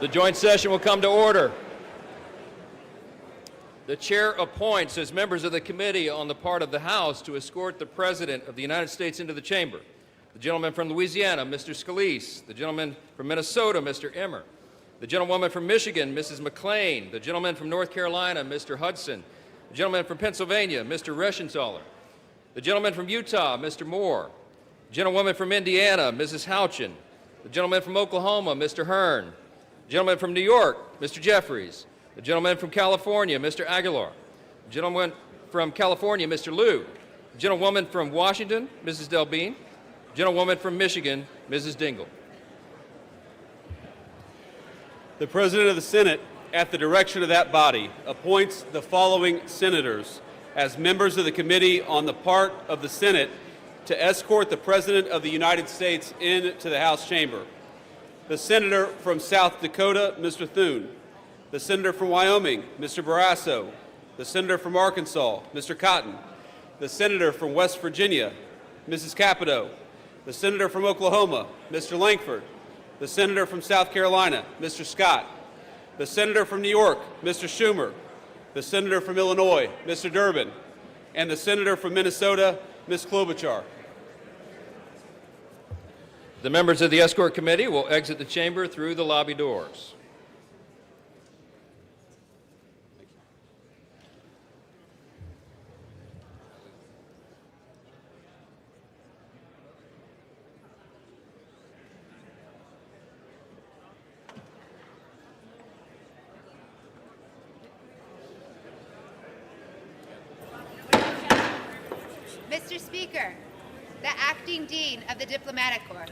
The joint session will come to order. The chair appoints as members of the committee on the part of the House to escort the President of the United States into the chamber. The gentleman from Louisiana, Mr. Scalise. The gentleman from Minnesota, Mr. Emmer. The gentlewoman from Michigan, Mrs. McClain. The gentleman from North Carolina, Mr. Hudson. The gentleman from Pennsylvania, Mr. Reschenthaler. The gentleman from Utah, Mr. Moore. The gentlewoman from Indiana, Mrs. Houchin. The gentleman from Oklahoma, Mr. Hearn. The gentleman from New York, Mr. Jeffries. The gentleman from California, Mr. Aguilar. The gentleman from California, Mr. Liu. The gentlewoman from Washington, Mrs. Delbene. The gentlewoman from Michigan, Mrs. Dingell. The President of the Senate, at the direction of that body, appoints the following senators as members of the committee on the part of the Senate to escort the President of the United States into the House chamber. The Senator from South Dakota, Mr. Thune. The Senator from Wyoming, Mr. Barrasso. The Senator from Arkansas, Mr. Cotton. The Senator from West Virginia, Mrs. Capito. The Senator from Oklahoma, Mr. Langford. The Senator from South Carolina, Mr. Scott. The Senator from New York, Mr. Schumer. The Senator from Illinois, Mr. Durbin. And the Senator from Minnesota, Ms. Klobuchar. The members of the Escort Committee will exit the chamber through the lobby doors. Mr. Speaker, the Acting Dean of the Diplomatic Corps.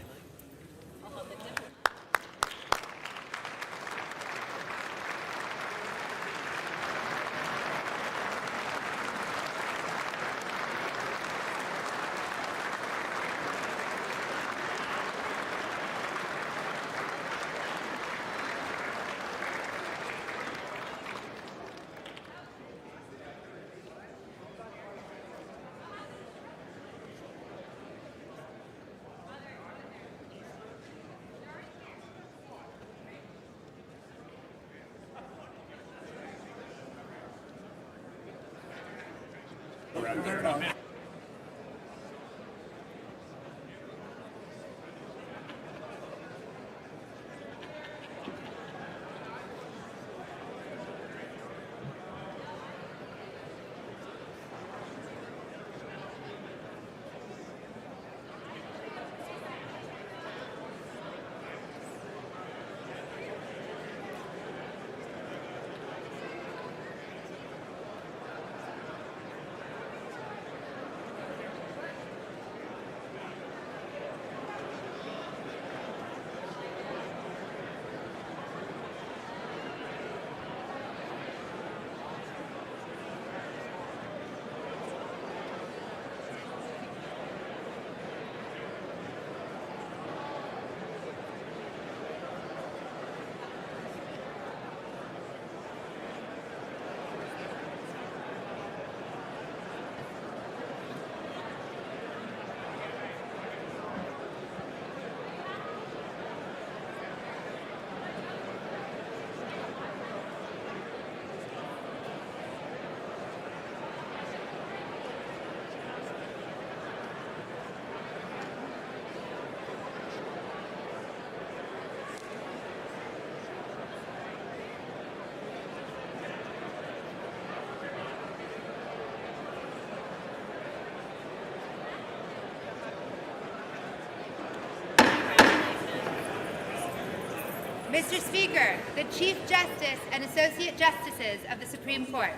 Mr. Speaker, the Chief Justice and Associate Justices of the Supreme Court.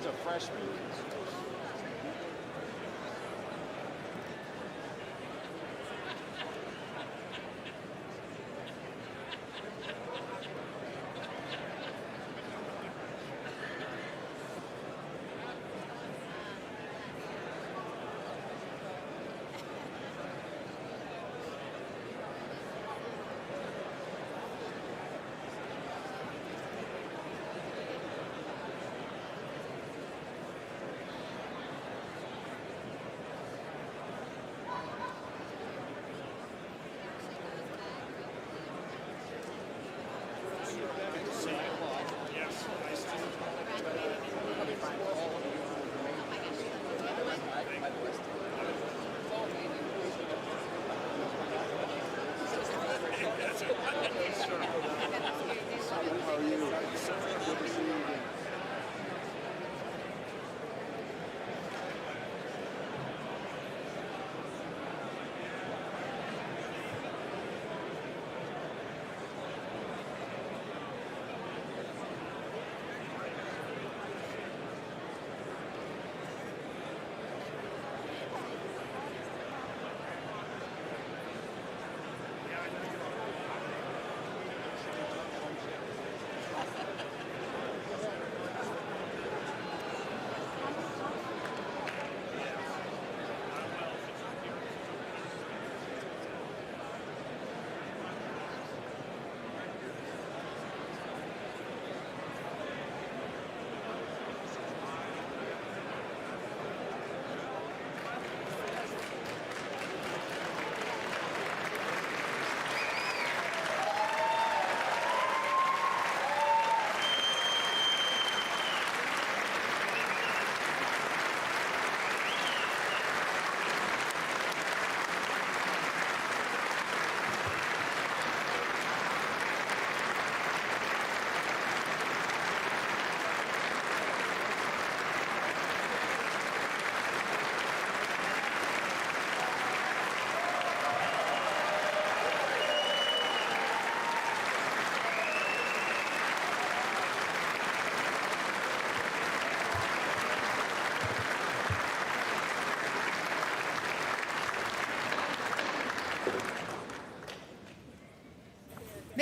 a freshman.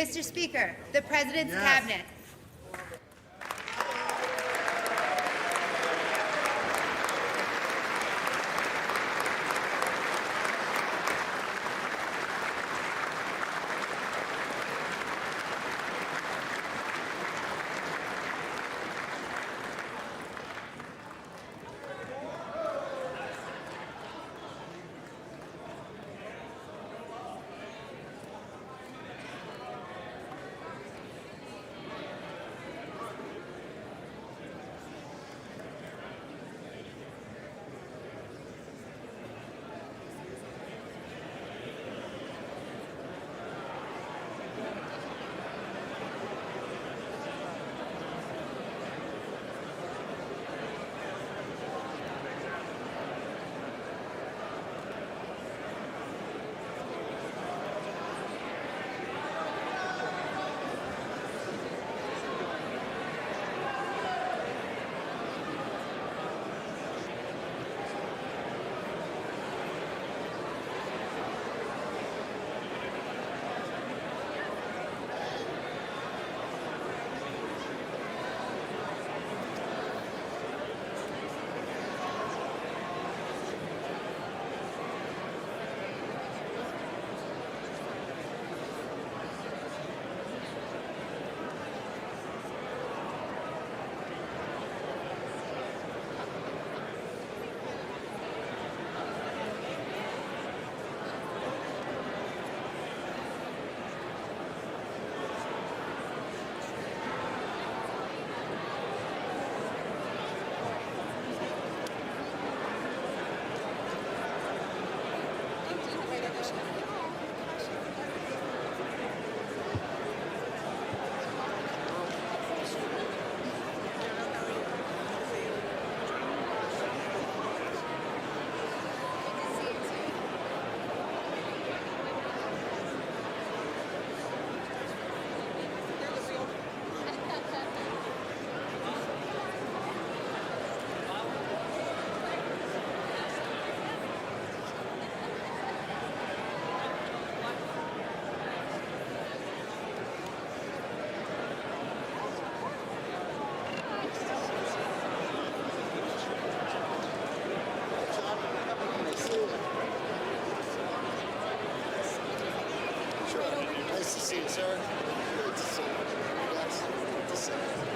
Mr. Speaker, the President's Cabinet. Nice to see you, sir. Good to see you. Yes, good to see you.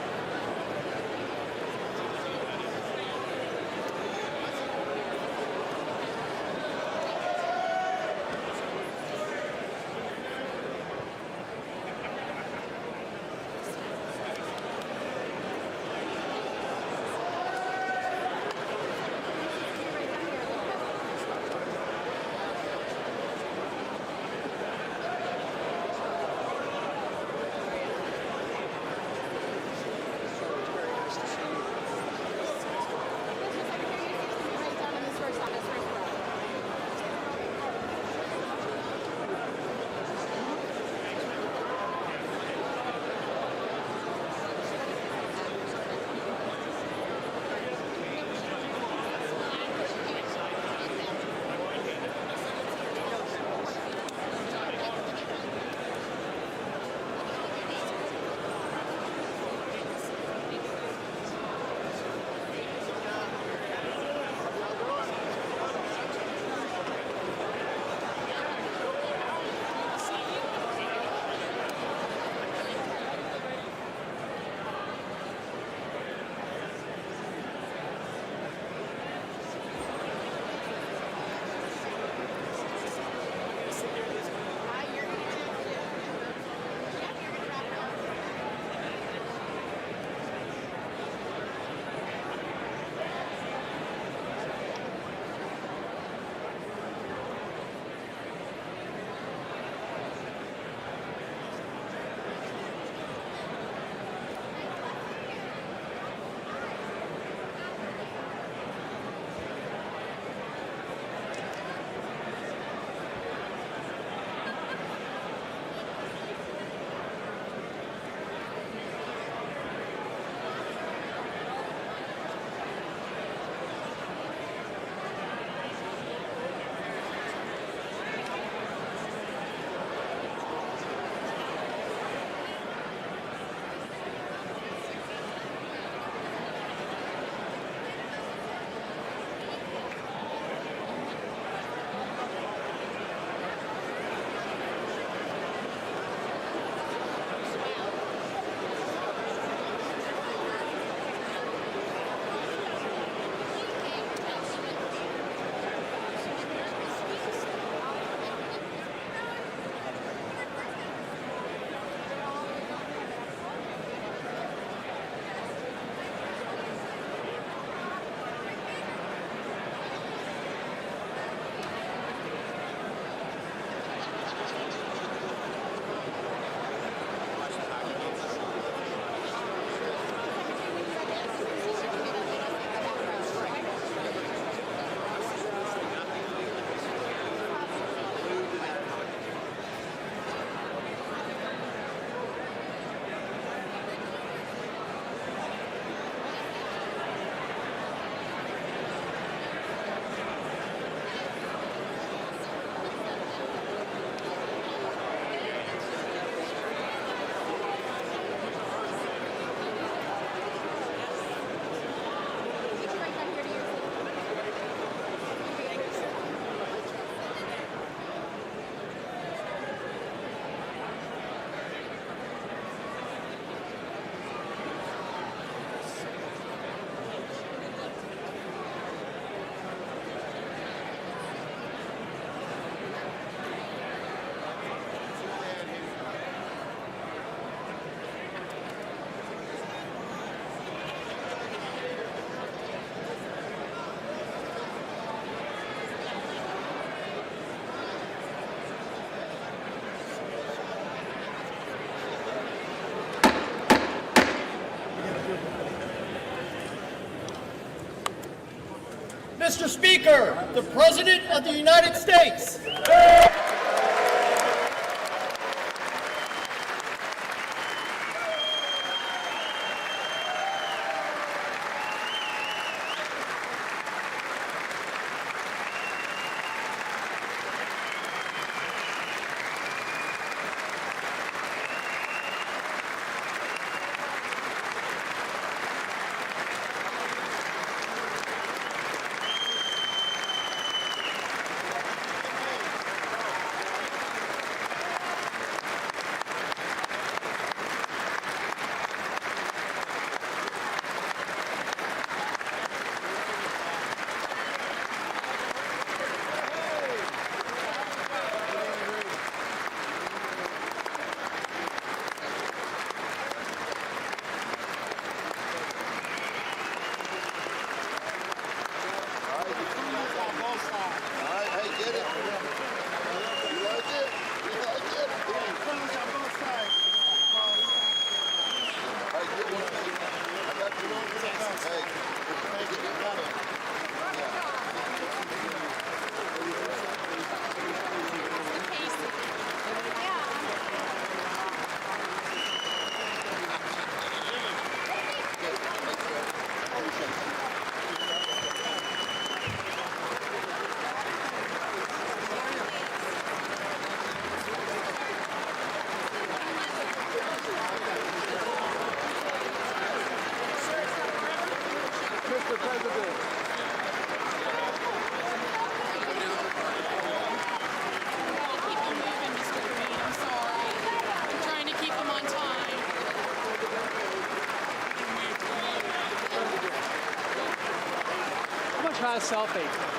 Mr. Speaker, the President of the United States. last selfie.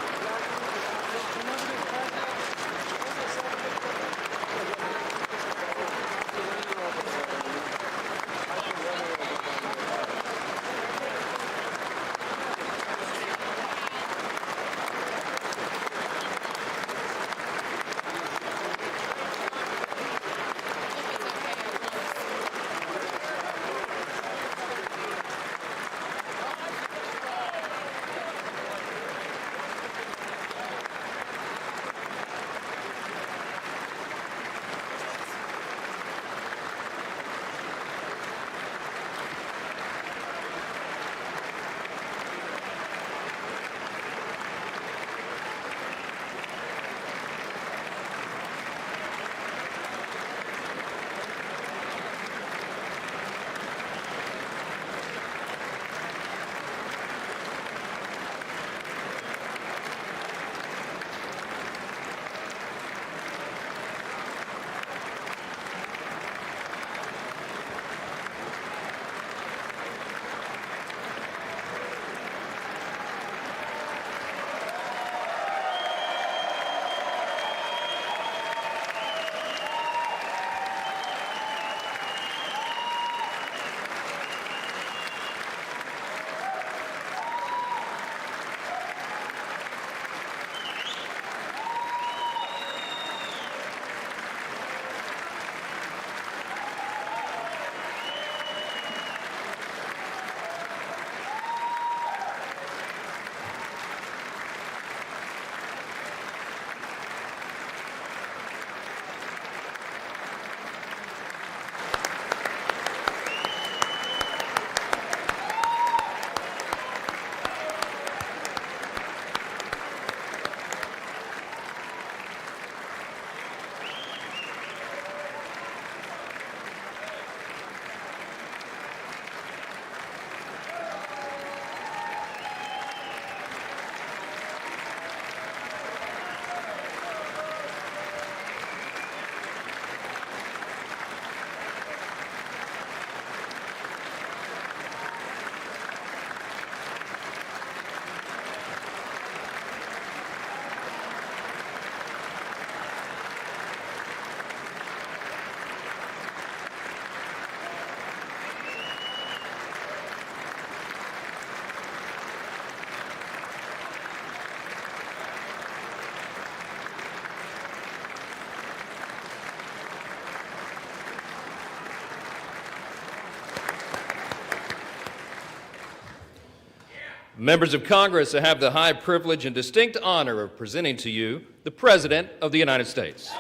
Members of Congress, I have the high privilege and distinct honor of presenting to you the President of the United States.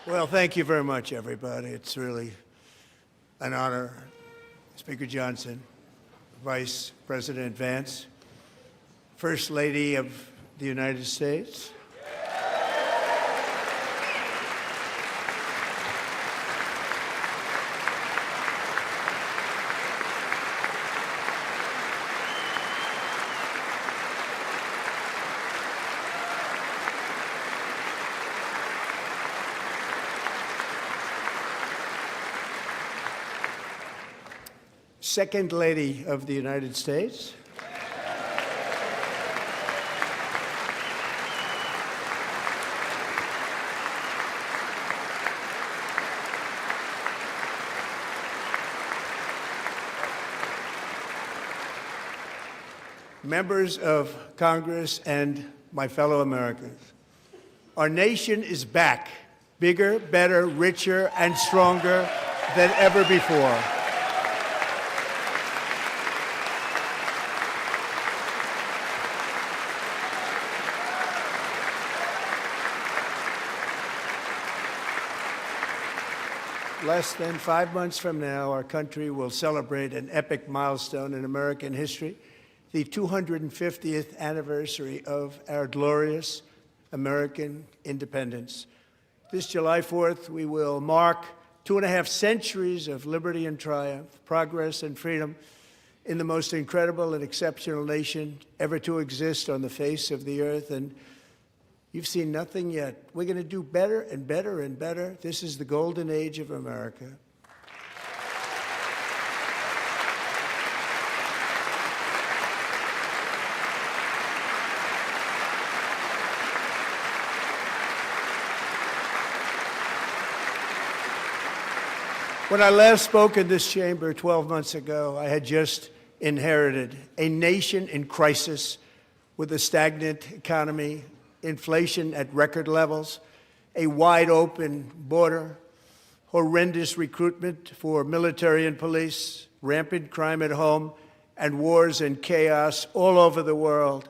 Well, thank you very much, everybody. It's really an honor. Speaker Johnson, Vice President Vance, First Lady of the United States, Second Lady of the United States, members of Congress, and my fellow Americans. Our nation is back, bigger, better, richer, and stronger than ever before. Less than 5 months from now, our country will celebrate an epic milestone in American history, the 250th anniversary of our glorious American independence. This July 4th, we will mark 2.5 centuries of liberty and triumph, progress and freedom in the most incredible and exceptional nation ever to exist on the face of the earth. And you've seen nothing yet. We're going to do better and better and better. This is the golden age of America. When I last spoke in this chamber 12 months ago, I had just inherited a nation in crisis with a stagnant economy, inflation at record levels, a wide-open border, horrendous recruitment for military and police, rampant crime at home, and wars and chaos all over the world.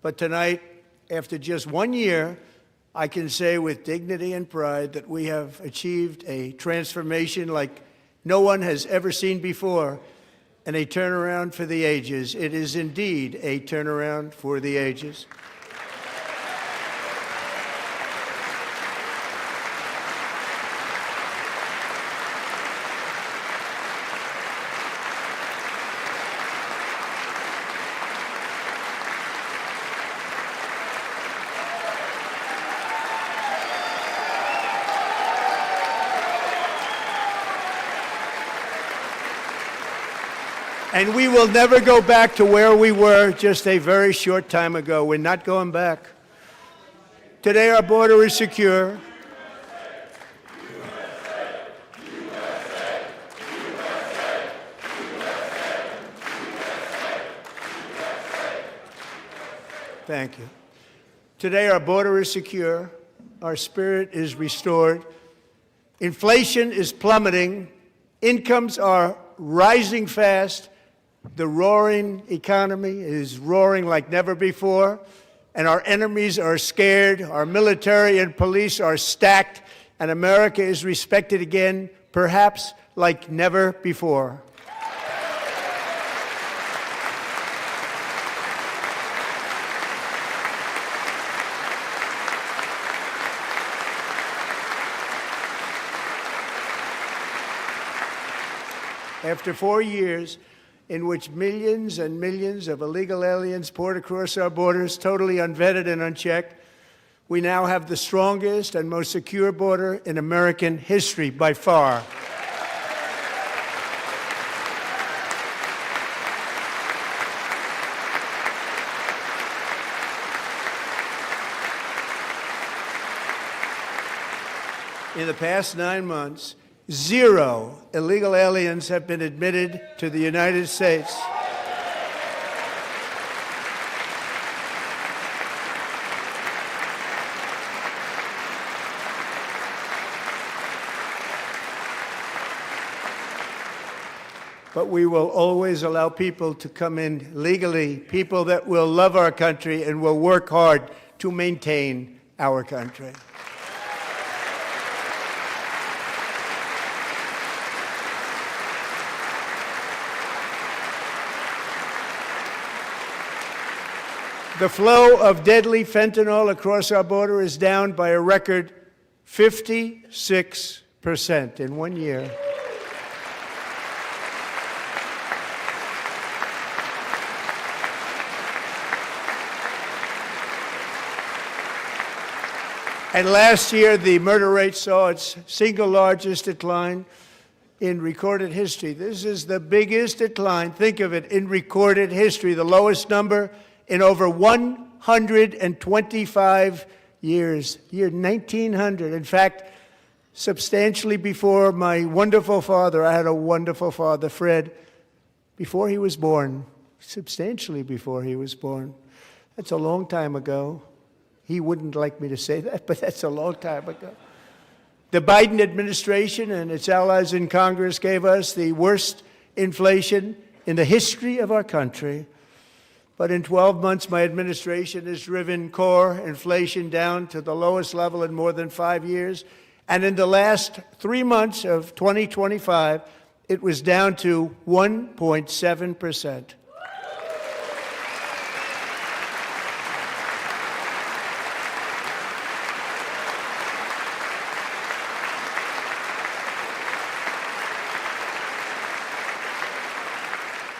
But tonight, after just 1 year, I can say with dignity and pride that we have achieved a transformation like no one has ever seen before, and a turnaround for the ages. It is indeed a turnaround for the ages. And we will never go back to where we were just a very short time ago. We're not going back. Today, our border is secure. Thank you. Today, our border is secure. Our spirit is restored. Inflation is plummeting. Incomes are rising fast. The roaring economy is roaring like never before, and our enemies are scared, our military and police are stacked, and America is respected again, perhaps like never before. After 4 years, in which millions and millions of illegal aliens poured across our borders, totally unvetted and unchecked, we now have the strongest and most secure border in American history by far. In the past 9 months, 0 illegal aliens have been admitted to the United States. But we will always allow people to come in legally, people that will love our country and will work hard to maintain our country. The flow of deadly fentanyl across our border is down by a record 56% in 1 year. And last year, the murder rate saw its single largest decline in recorded history. This is the biggest decline, think of it, in recorded history, the lowest number in over 125 years, year 1900. In fact, substantially before my wonderful father, I had a wonderful father, Fred, before he was born, substantially before he was born. That's a long time ago. He wouldn't like me to say that, but that's a long time ago. The Biden administration and its allies in Congress gave us the worst inflation in the history of our country. But in 12 months, my administration has driven core inflation down to the lowest level in more than 5 years. And in the last 3 months of 2025, it was down to 1.7%.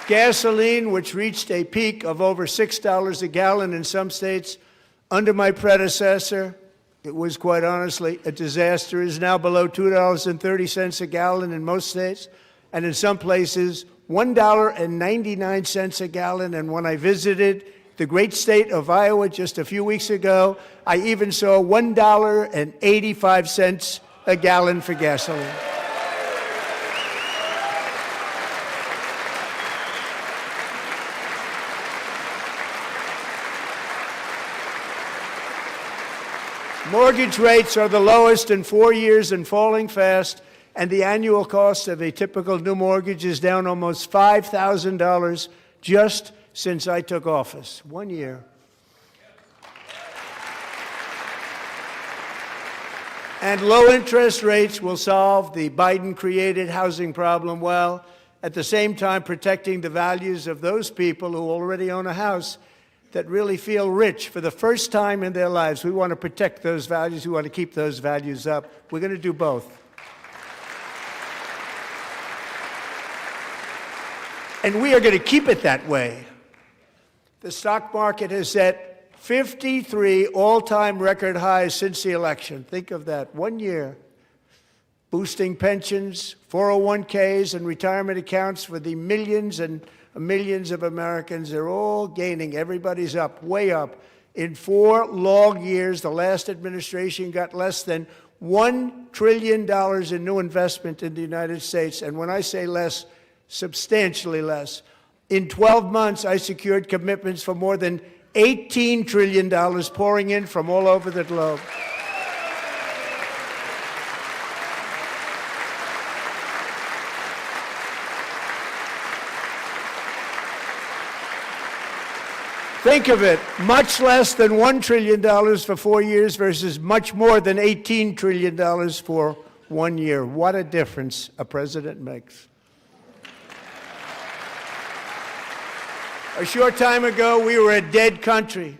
Gasoline, which reached a peak of over $6 a gallon in some states under my predecessor, it was quite honestly a disaster, is now below $2.30 a gallon in most states, and in some places, $1.99 a gallon. And when I visited the great state of Iowa just a few weeks ago, I even saw $1.85 a gallon for gasoline. Mortgage rates are the lowest in 4 years and falling fast, and the annual cost of a typical new mortgage is down almost $5,000 just since I took office. 1 year. And low interest rates will solve the Biden-created housing problem while at the same time protecting the values of those people who already own a house that really feel rich for the first time in their lives. We want to protect those values. We want to keep those values up. We're going to do both. And we are going to keep it that way. The stock market has set 53 all-time record highs since the election. Think of that, 1 year. Boosting pensions, 401ks, and retirement accounts for the millions and millions of Americans. They're all gaining. Everybody's up, way up. In 4 long years, the last administration got less than $1 trillion in new investment in the United States. And when I say less, substantially less. In 12 months, I secured commitments for more than $18 trillion pouring in from all over the globe. Think of it, much less than $1 trillion for 4 years versus much more than $18 trillion for 1 year. What a difference a president makes. A short time ago, we were a dead country.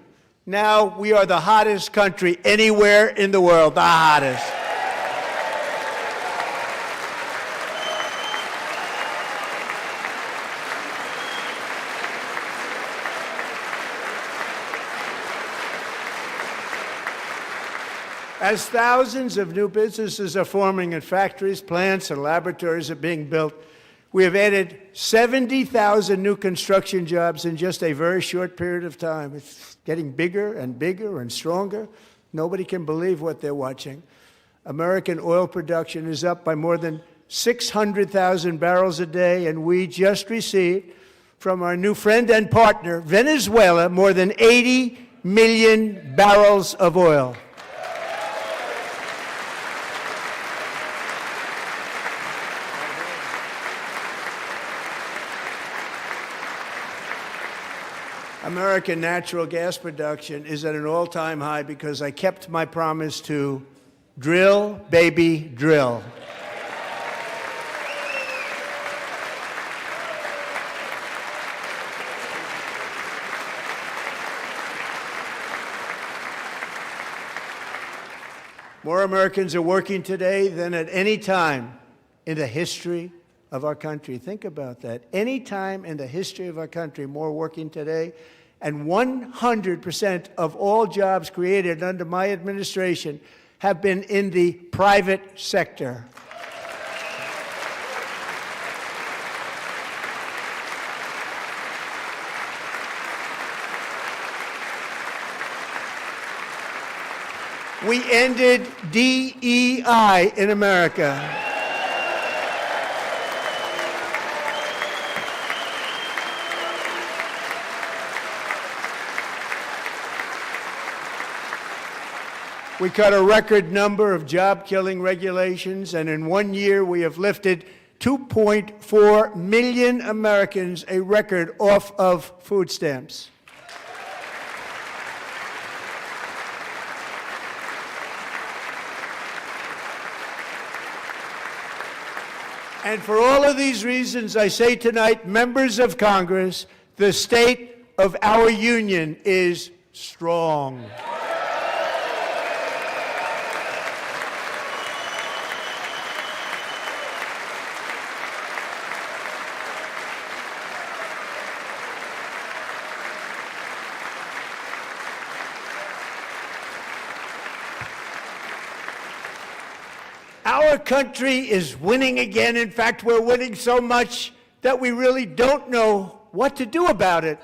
Now we are the hottest country anywhere in the world, the hottest. As thousands of new businesses are forming and factories, plants, and laboratories are being built, we have added 70,000 new construction jobs in just a very short period of time. It's getting bigger and bigger and stronger. Nobody can believe what they're watching. American oil production is up by more than 600,000 barrels a day, and we just received from our new friend and partner, Venezuela, more than 80 million barrels of oil. American natural gas production is at an all-time high because I kept my promise to drill, baby, drill. More Americans are working today than at any time in the history of our country. Think about that. Any time in the history of our country, more working today. And 100% of all jobs created under my administration have been in the private sector. We ended DEI in America. We cut a record number of job-killing regulations, and in 1 year we have lifted 2.4 million Americans, a record, off of food stamps. And for all of these reasons, I say tonight, members of Congress, the state of our union is strong. Our country is winning again. In fact, we're winning so much that we really don't know what to do about it.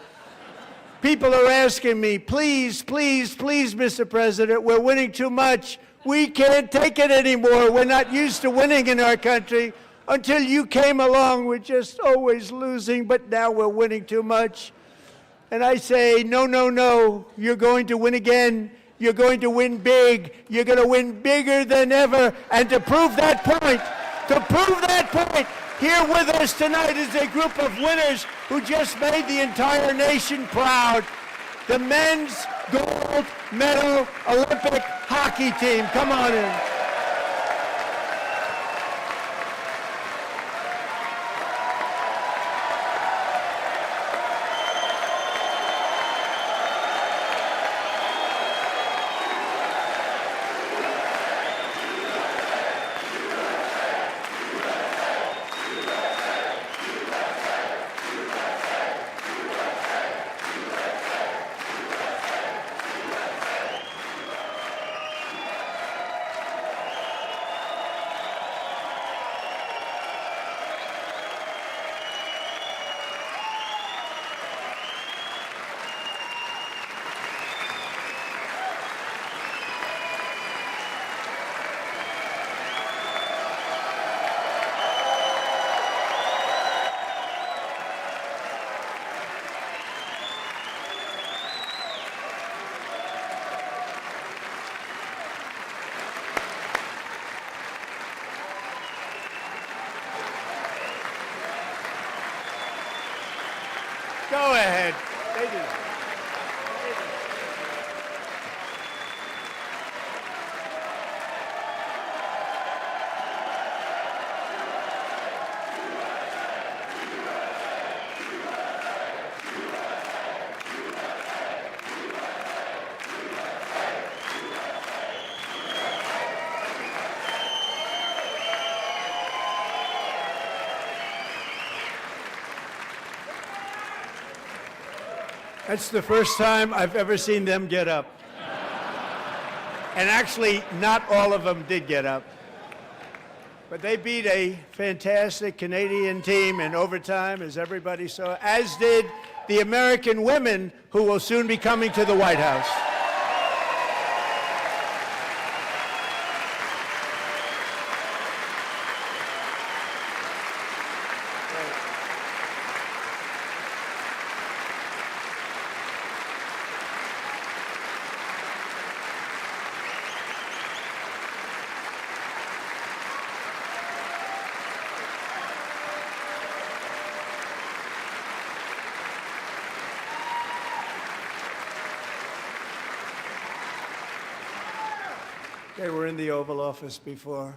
People are asking me, please, please, please, Mr. President, we're winning too much. We can't take it anymore. We're not used to winning in our country. Until you came along, we're just always losing, but now we're winning too much. And I say, no, no, no, you're going to win again. You're going to win big. You're going to win bigger than ever. And to prove that point, here with us tonight is a group of winners who just made the entire nation proud. The men's gold medal Olympic hockey team. Come on in. Go ahead. Take it. That's the first time I've ever seen them get up. And actually, not all of them did get up. But they beat a fantastic Canadian team in overtime, as everybody saw, as did the American women who will soon be coming to the White House. They were in the Oval Office before,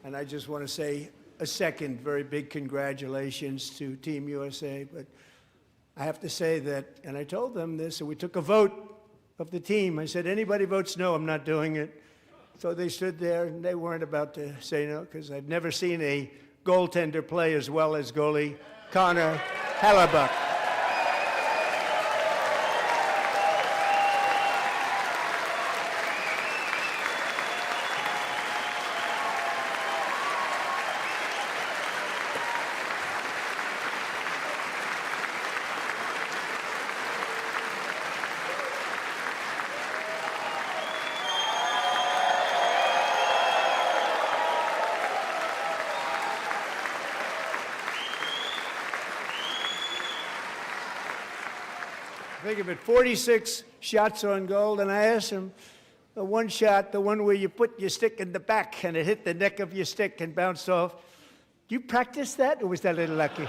and I just want to say a second very big congratulations to Team USA. But I have to say that, and I told them this, and we took a vote of the team. I said, anybody votes no, I'm not doing it. So they stood there, and they weren't about to say no, because I've never seen a goaltender play as well as goalie Connor Hellebuck. Think of it, 46 shots on goal, and I asked him, the one shot, the one where you put your stick in the back and it hit the neck of your stick and bounced off, do you practice that, or was that a little lucky?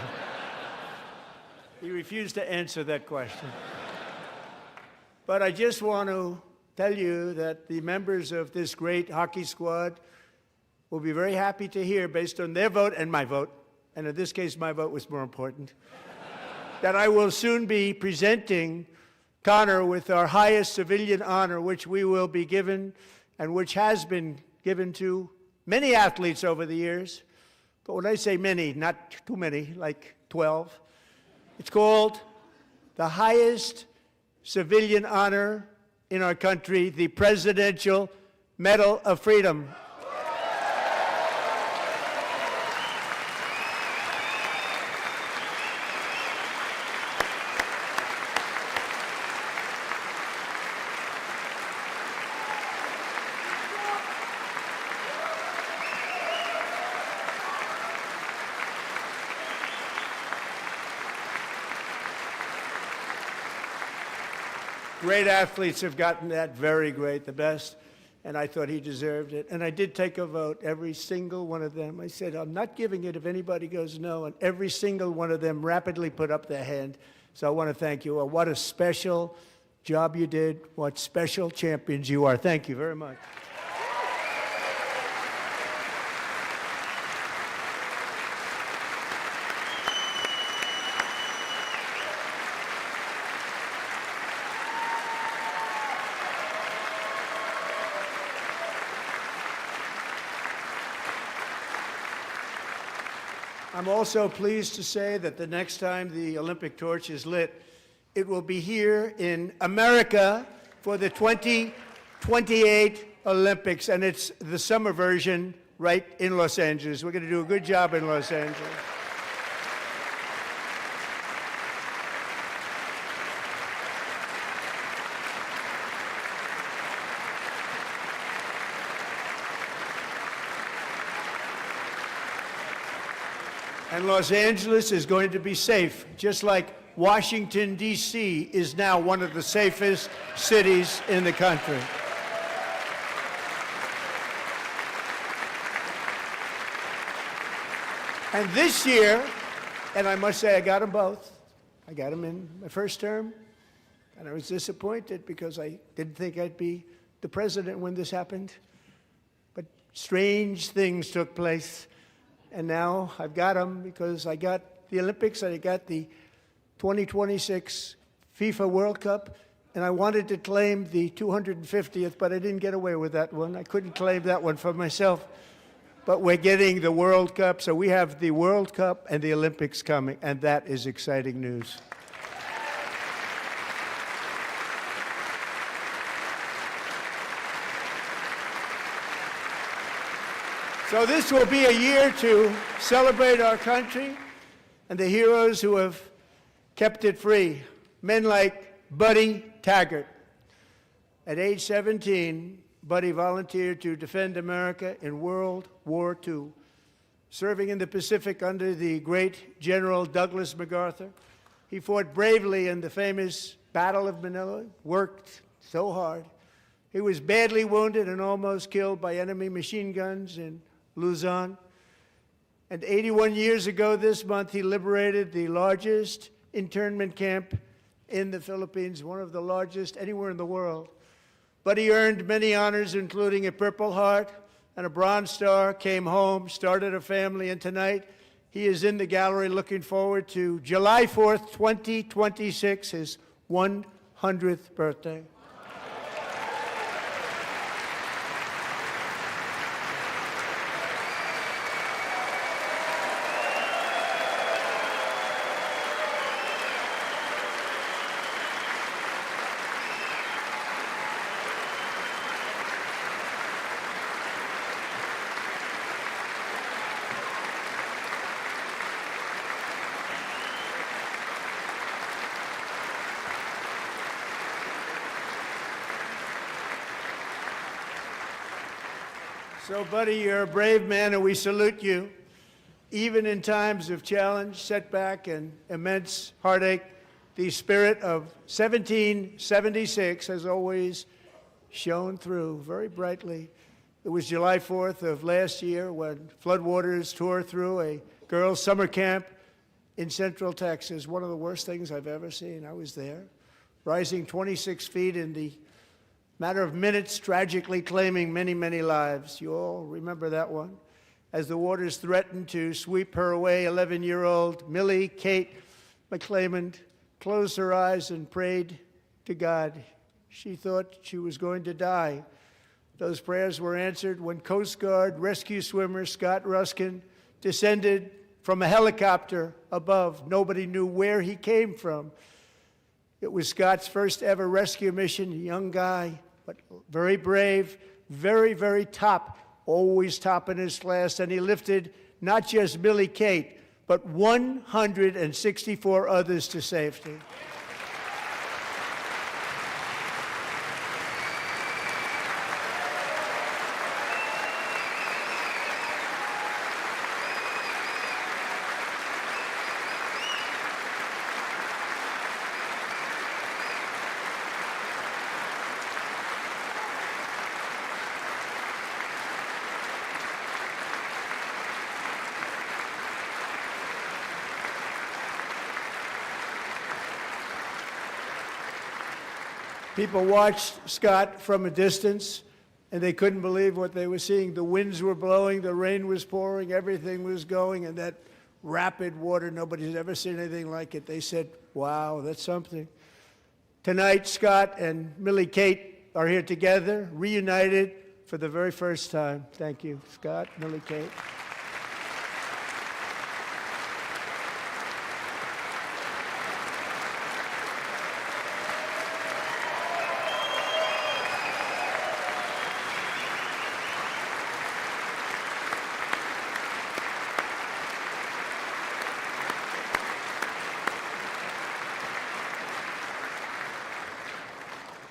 He refused to answer that question. But I just want to tell you that the members of this great hockey squad will be very happy to hear, based on their vote and my vote, and in this case my vote was more important, that I will soon be presenting Connor with our highest civilian honor, which we will be given, and which has been given to many athletes over the years. But when I say many, not too many, like 12, it's called the highest civilian honor in our country, the Presidential Medal of Freedom. Great athletes have gotten that, very great, the best, and I thought he deserved it. And I did take a vote, every single one of them. I said, I'm not giving it if anybody goes no, and every single one of them rapidly put up their hand. So I want to thank you all. What a special job you did. What special champions you are. Thank you very much. I'm also pleased to say that the next time the Olympic torch is lit, it will be here in America for the 2028 Olympics, and it's the summer version right in Los Angeles. We're going to do a good job in Los Angeles. And Los Angeles is going to be safe, just like Washington, D.C. is now one of the safest cities in the country. And this year, and I must say I got them both. I got them in my first term, and I was disappointed because I didn't think I'd be the president when this happened. But strange things took place. And now I've got them because I got the Olympics and I got the 2026 FIFA World Cup, and I wanted to claim the 250th, but I didn't get away with that one. I couldn't claim that one for myself. But we're getting the World Cup, so we have the World Cup and the Olympics coming, and that is exciting news. So this will be a year to celebrate our country and the heroes who have kept it free. Men like Buddy Taggart. At age 17, Buddy volunteered to defend America in World War II, serving in the Pacific under the great General Douglas MacArthur. He fought bravely in the famous Battle of Manila, worked so hard. He was badly wounded and almost killed by enemy machine guns in Luzon. And 81 years ago this month, he liberated the largest internment camp in the Philippines, one of the largest anywhere in the world. But he earned many honors, including a Purple Heart and a Bronze Star, came home, started a family, and tonight he is in the gallery looking forward to July 4th, 2026, his 100th birthday. So, Buddy, you're a brave man, and we salute you. Even in times of challenge, setback, and immense heartache, the spirit of 1776 has always shone through very brightly. It was July 4th of last year when floodwaters tore through a girls' summer camp in Central Texas, one of the worst things I've ever seen. I was there, rising 26 feet in the matter of minutes, tragically claiming many, many lives. You all remember that one. As the waters threatened to sweep her away, 11-year-old Millie Kate McClelland closed her eyes and prayed to God. She thought she was going to die. Those prayers were answered when Coast Guard rescue swimmer Scott Ruskin descended from a helicopter above. Nobody knew where he came from. It was Scott's first ever rescue mission, a young guy, but very brave, very, very top, always top in his class. And he lifted not just Millie Kate, but 164 others to safety. People watched Scott from a distance, and they couldn't believe what they were seeing. The winds were blowing, the rain was pouring, everything was going, and that rapid water, nobody's ever seen anything like it. They said, wow, that's something. Tonight, Scott and Millie Kate are here together, reunited for the very first time. Thank you, Scott, Millie Kate.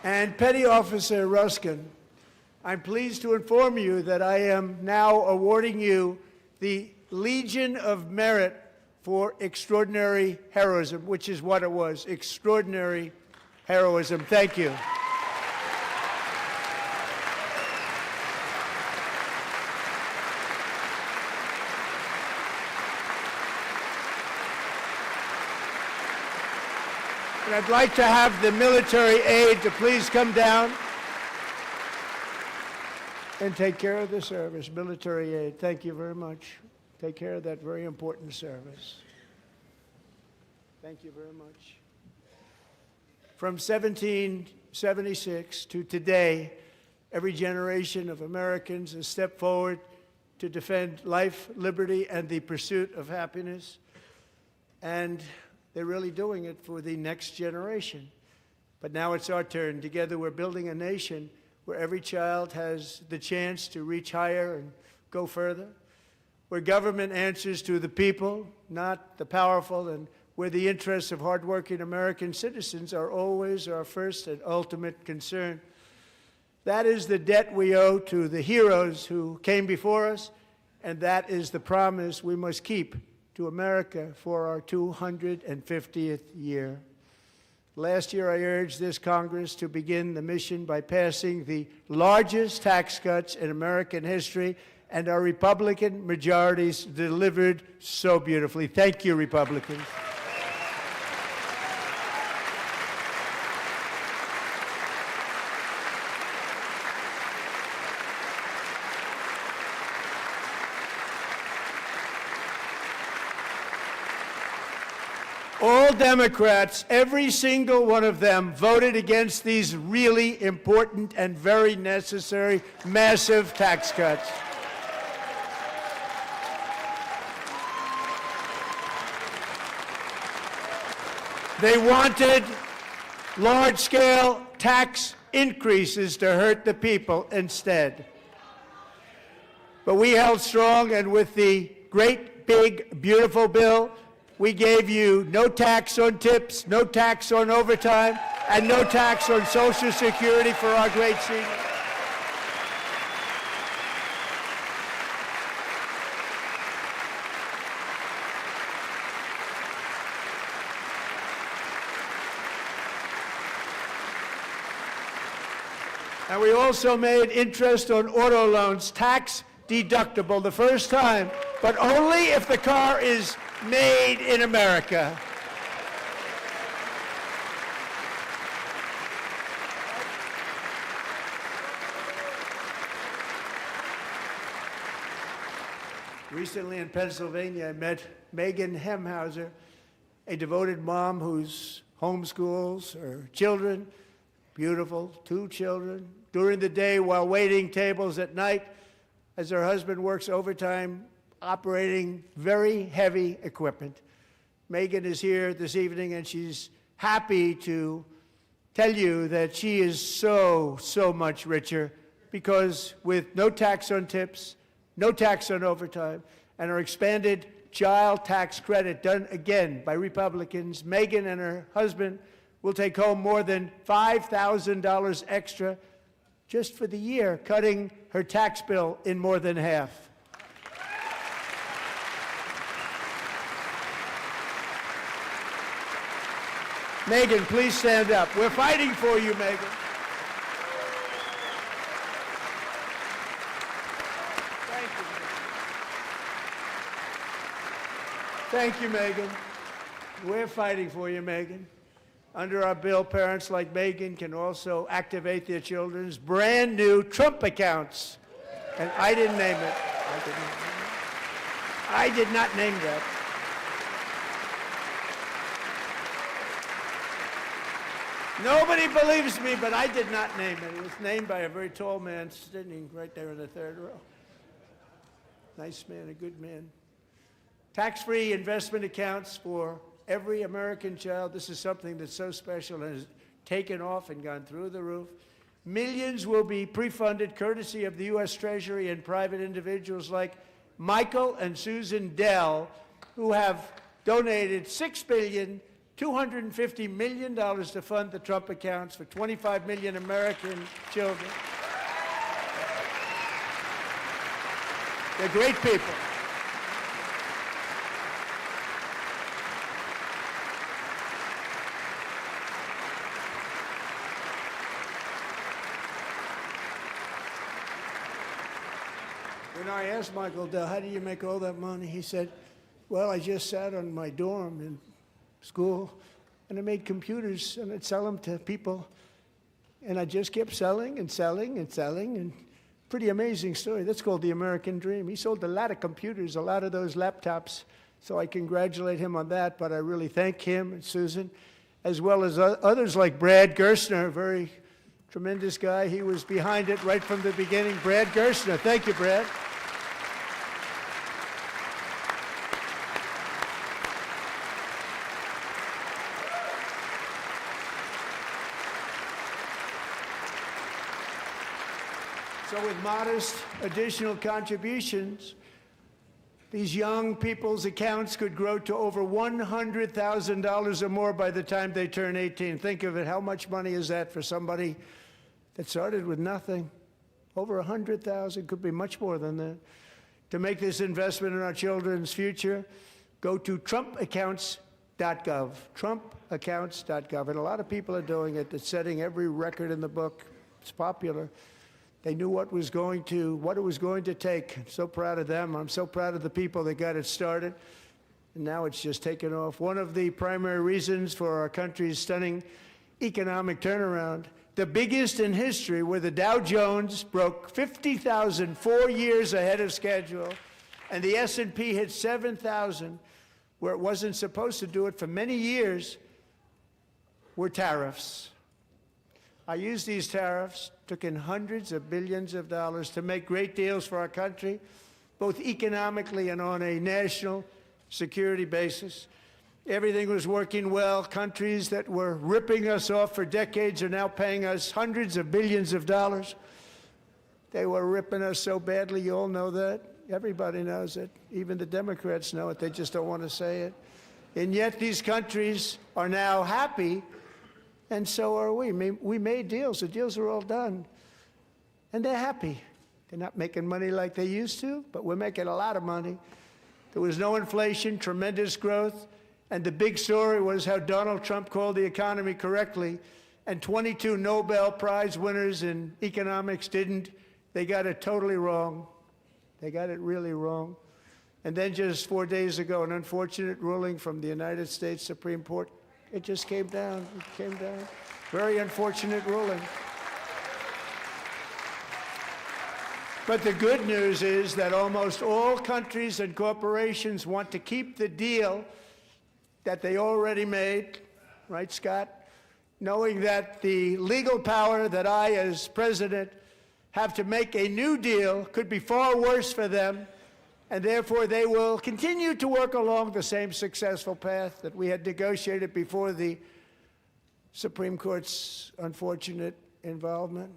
And Petty Officer Ruskin, I'm pleased to inform you that I am now awarding you the Legion of Merit for extraordinary heroism, which is what it was, extraordinary heroism. Thank you. And I'd like to have the military aide to please come down and take care of the service. Military aide, thank you very much. Take care of that very important service. Thank you very much. From 1776 to today, every generation of Americans has stepped forward to defend life, liberty, and the pursuit of happiness. And they're really doing it for the next generation. But now it's our turn. Together we're building a nation where every child has the chance to reach higher and go further, where government answers to the people, not the powerful, and where the interests of hardworking American citizens are always our first and ultimate concern. That is the debt we owe to the heroes who came before us, and that is the promise we must keep to America for our 250th year. Last year, I urged this Congress to begin the mission by passing the largest tax cuts in American history, and our Republican majorities delivered so beautifully. Thank you, Republicans. All Democrats, every single one of them, voted against these really important and very necessary massive tax cuts. They wanted large-scale tax increases to hurt the people instead. But we held strong, and with the great, big, beautiful bill, we gave you no tax on tips, no tax on overtime, and no tax on Social Security for our great seniors. And we also made interest on auto loans tax deductible the first time, but only if the car is made in America. Recently in Pennsylvania, I met Megan Hemhauser, a devoted mom who's homeschools her children, beautiful, 2 children, during the day while waiting tables at night as her husband works overtime operating very heavy equipment. Megan is here this evening, and she's happy to tell you that she is so much richer because with no tax on tips, no tax on overtime, and our expanded child tax credit done again by Republicans, Megan and her husband will take home more than $5,000 extra just for the year, cutting her tax bill in more than half. Megan, please stand up. We're fighting for you, Megan. Thank you, Megan. We're fighting for you, Megan. Under our bill, parents like Megan can also activate their children's brand new Trump accounts. And I didn't name it. I did not name that. Nobody believes me, but I did not name it. It was named by a very tall man sitting right there in the third row. Nice man, a good man. Tax-free investment accounts for every American child. This is something that's so special and has taken off and gone through the roof. Millions will be pre-funded courtesy of the U.S. Treasury and private individuals like Michael and Susan Dell, who have donated $6.25 billion to fund the Trump accounts for 25 million American children. They're great people. When I asked Michael Dell, how do you make all that money? He said, well, I just sat on my dorm in school, and I made computers, and I'd sell them to people, and I just kept selling and selling and selling, and pretty amazing story. That's called the American dream. He sold a lot of computers, a lot of those laptops, so I congratulate him on that, but I really thank him and Susan, as well as others like Brad Gerstner, a very tremendous guy. He was behind it right from the beginning. Brad Gerstner. Thank you, Brad. So with modest additional contributions, these young people's accounts could grow to over $100,000 or more by the time they turn 18. Think of it, how much money is that for somebody that started with nothing? Over 100,000, could be much more than that. To make this investment in our children's future, go to trumpaccounts.gov, trumpaccounts.gov. And a lot of people are doing it. It's setting every record in the book. It's popular. They knew what it was going to take. I'm so proud of them. I'm so proud of the people that got it started. And now it's just taken off. One of the primary reasons for our country's stunning economic turnaround, the biggest in history, where the Dow Jones broke 50,000 4 years ahead of schedule, and the S&P hit 7,000, where it wasn't supposed to do it for many years, were tariffs. I used these tariffs, took in hundreds of billions of dollars to make great deals for our country, both economically and on a national security basis. Everything was working well. Countries that were ripping us off for decades are now paying us hundreds of billions of dollars. They were ripping us so badly, you all know that. Everybody knows it. Even the Democrats know it. They just don't want to say it. And yet these countries are now happy, and so are we. We made deals. The deals are all done. And they're happy. They're not making money like they used to, but we're making a lot of money. There was no inflation, tremendous growth, and the big story was how Donald Trump called the economy correctly, and 22 Nobel Prize winners in economics didn't. They got it totally wrong. They got it really wrong. And then just 4 days ago, an unfortunate ruling from the United States Supreme Court. It just came down. It came down. Very unfortunate ruling. But the good news is that almost all countries and corporations want to keep the deal that they already made, right, Scott? Knowing that the legal power that I, as president, have to make a new deal could be far worse for them, and therefore they will continue to work along the same successful path that we had negotiated before the Supreme Court's unfortunate involvement.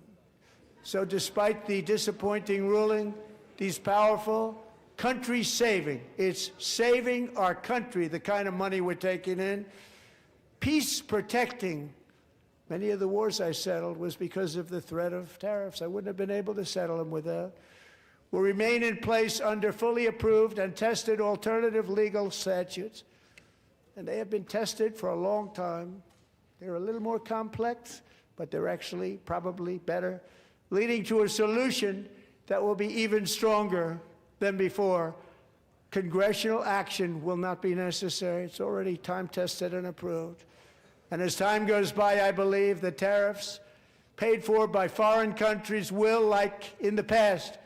So despite the disappointing ruling, these powerful, country-saving, it's saving our country, the kind of money we're taking in, peace-protecting. Many of the wars I settled was because of the threat of tariffs. I wouldn't have been able to settle them without. Will remain in place under fully approved and tested alternative legal statutes. And they have been tested for a long time. They're a little more complex, but they're actually probably better, leading to a solution that will be even stronger than before. Congressional action will not be necessary. It's already time-tested and approved. And as time goes by, I believe the tariffs paid for by foreign countries will, like in the past,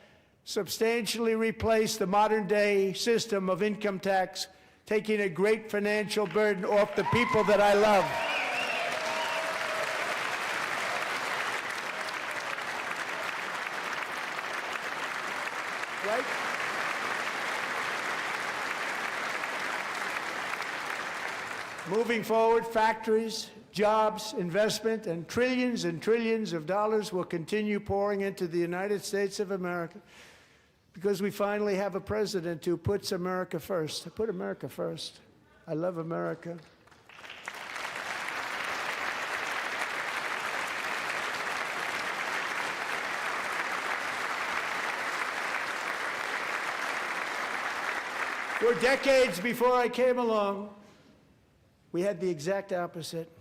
substantially replace the modern-day system of income tax, taking a great financial burden off the people that I love. Right? Moving forward, factories, jobs, investment, and trillions of dollars will continue pouring into the United States of America because we finally have a president who puts America first. I put America first. I love America. For decades before I came along, we had the exact opposite.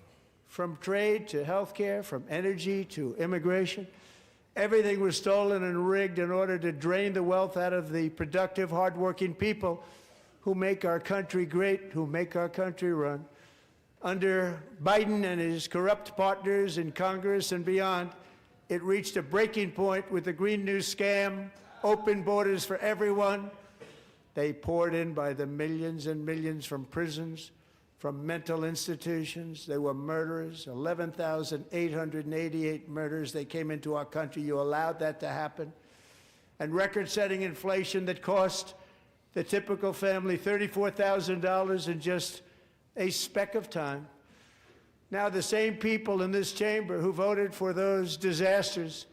From trade to healthcare, from energy to immigration, everything was stolen and rigged in order to drain the wealth out of the productive, hardworking people who make our country great, who make our country run. Under Biden and his corrupt partners in Congress and beyond, it reached a breaking point with the Green New scam, open borders for everyone. They poured in by the millions and millions from prisons, from mental institutions. They were murderers, 11,888 murders. They came into our country. You allowed that to happen. And record-setting inflation that cost the typical family $34,000 in just a speck of time. Now the same people in this chamber who voted for those disasters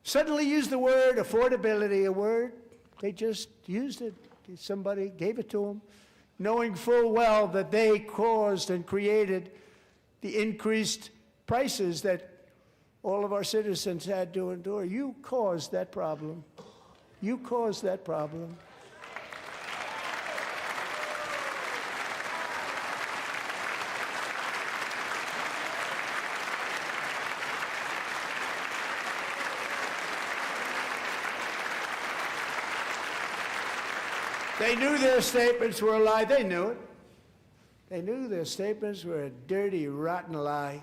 suddenly use the word affordability, a word, they just used it. Somebody gave it to them, knowing full well that they caused and created the increased prices that all of our citizens had to endure. You caused that problem. You caused that problem. They knew their statements were a lie. They knew it. They knew their statements were a dirty, rotten lie.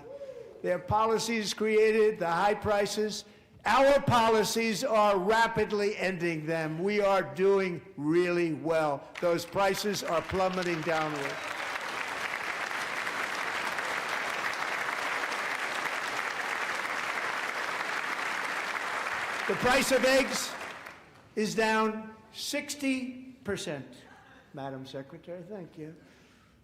Their policies created the high prices. Our policies are rapidly ending them. We are doing really well. Those prices are plummeting downward. The price of eggs is down 60%, Madam Secretary, thank you.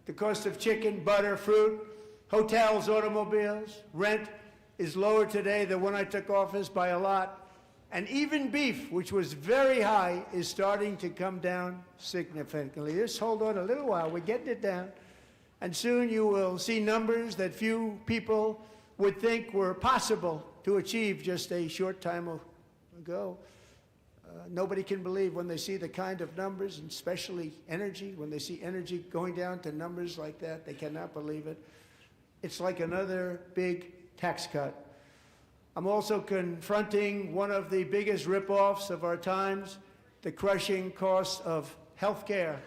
The cost of chicken, butter, fruit, hotels, automobiles, rent is lower today than when I took office by a lot. And even beef, which was very high, is starting to come down significantly. Just hold on a little while, we're getting it down. And soon you will see numbers that few people would think were possible to achieve just a short time ago. Nobody can believe when they see the kind of numbers, and especially energy, when they see energy going down to numbers like that, they cannot believe it. It's like another big tax cut. I'm also confronting one of the biggest ripoffs of our times, the crushing cost of health care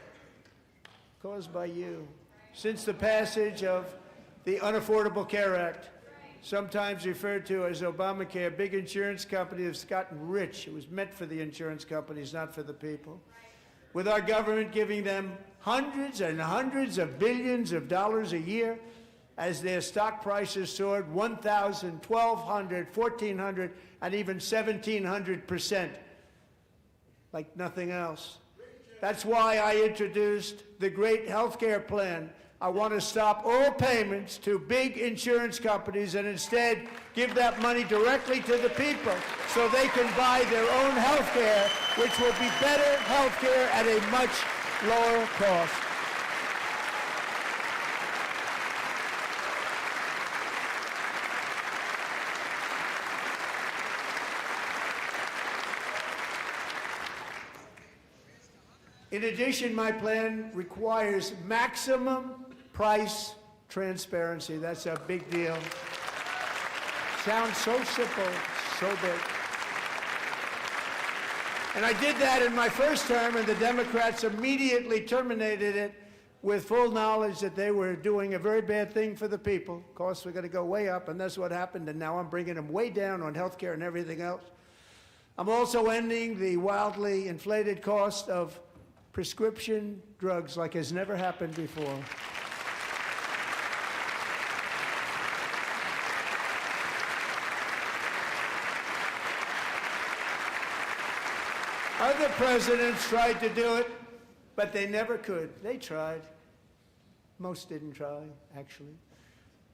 caused by you. Since the passage of the Unaffordable Care Act, sometimes referred to as Obamacare, big insurance companies have gotten rich. It was meant for the insurance companies, not for the people. With our government giving them hundreds and hundreds of billions of dollars a year as their stock prices soared 1,000, 1,200, 1,400, and even 1,700%, like nothing else. That's why I introduced the great health care plan. I want to stop all payments to big insurance companies and instead give that money directly to the people so they can buy their own health care, which will be better health care at a much lower cost. In addition, my plan requires maximum price transparency. That's a big deal. Sounds so simple, so big. And I did that in my first term, and the Democrats immediately terminated it with full knowledge that they were doing a very bad thing for the people. Costs were going to go way up, and that's what happened, and now I'm bringing them way down on health care and everything else. I'm also ending the wildly inflated cost of prescription drugs like has never happened before. Other presidents tried to do it, but they never could. They tried. Most didn't try, actually.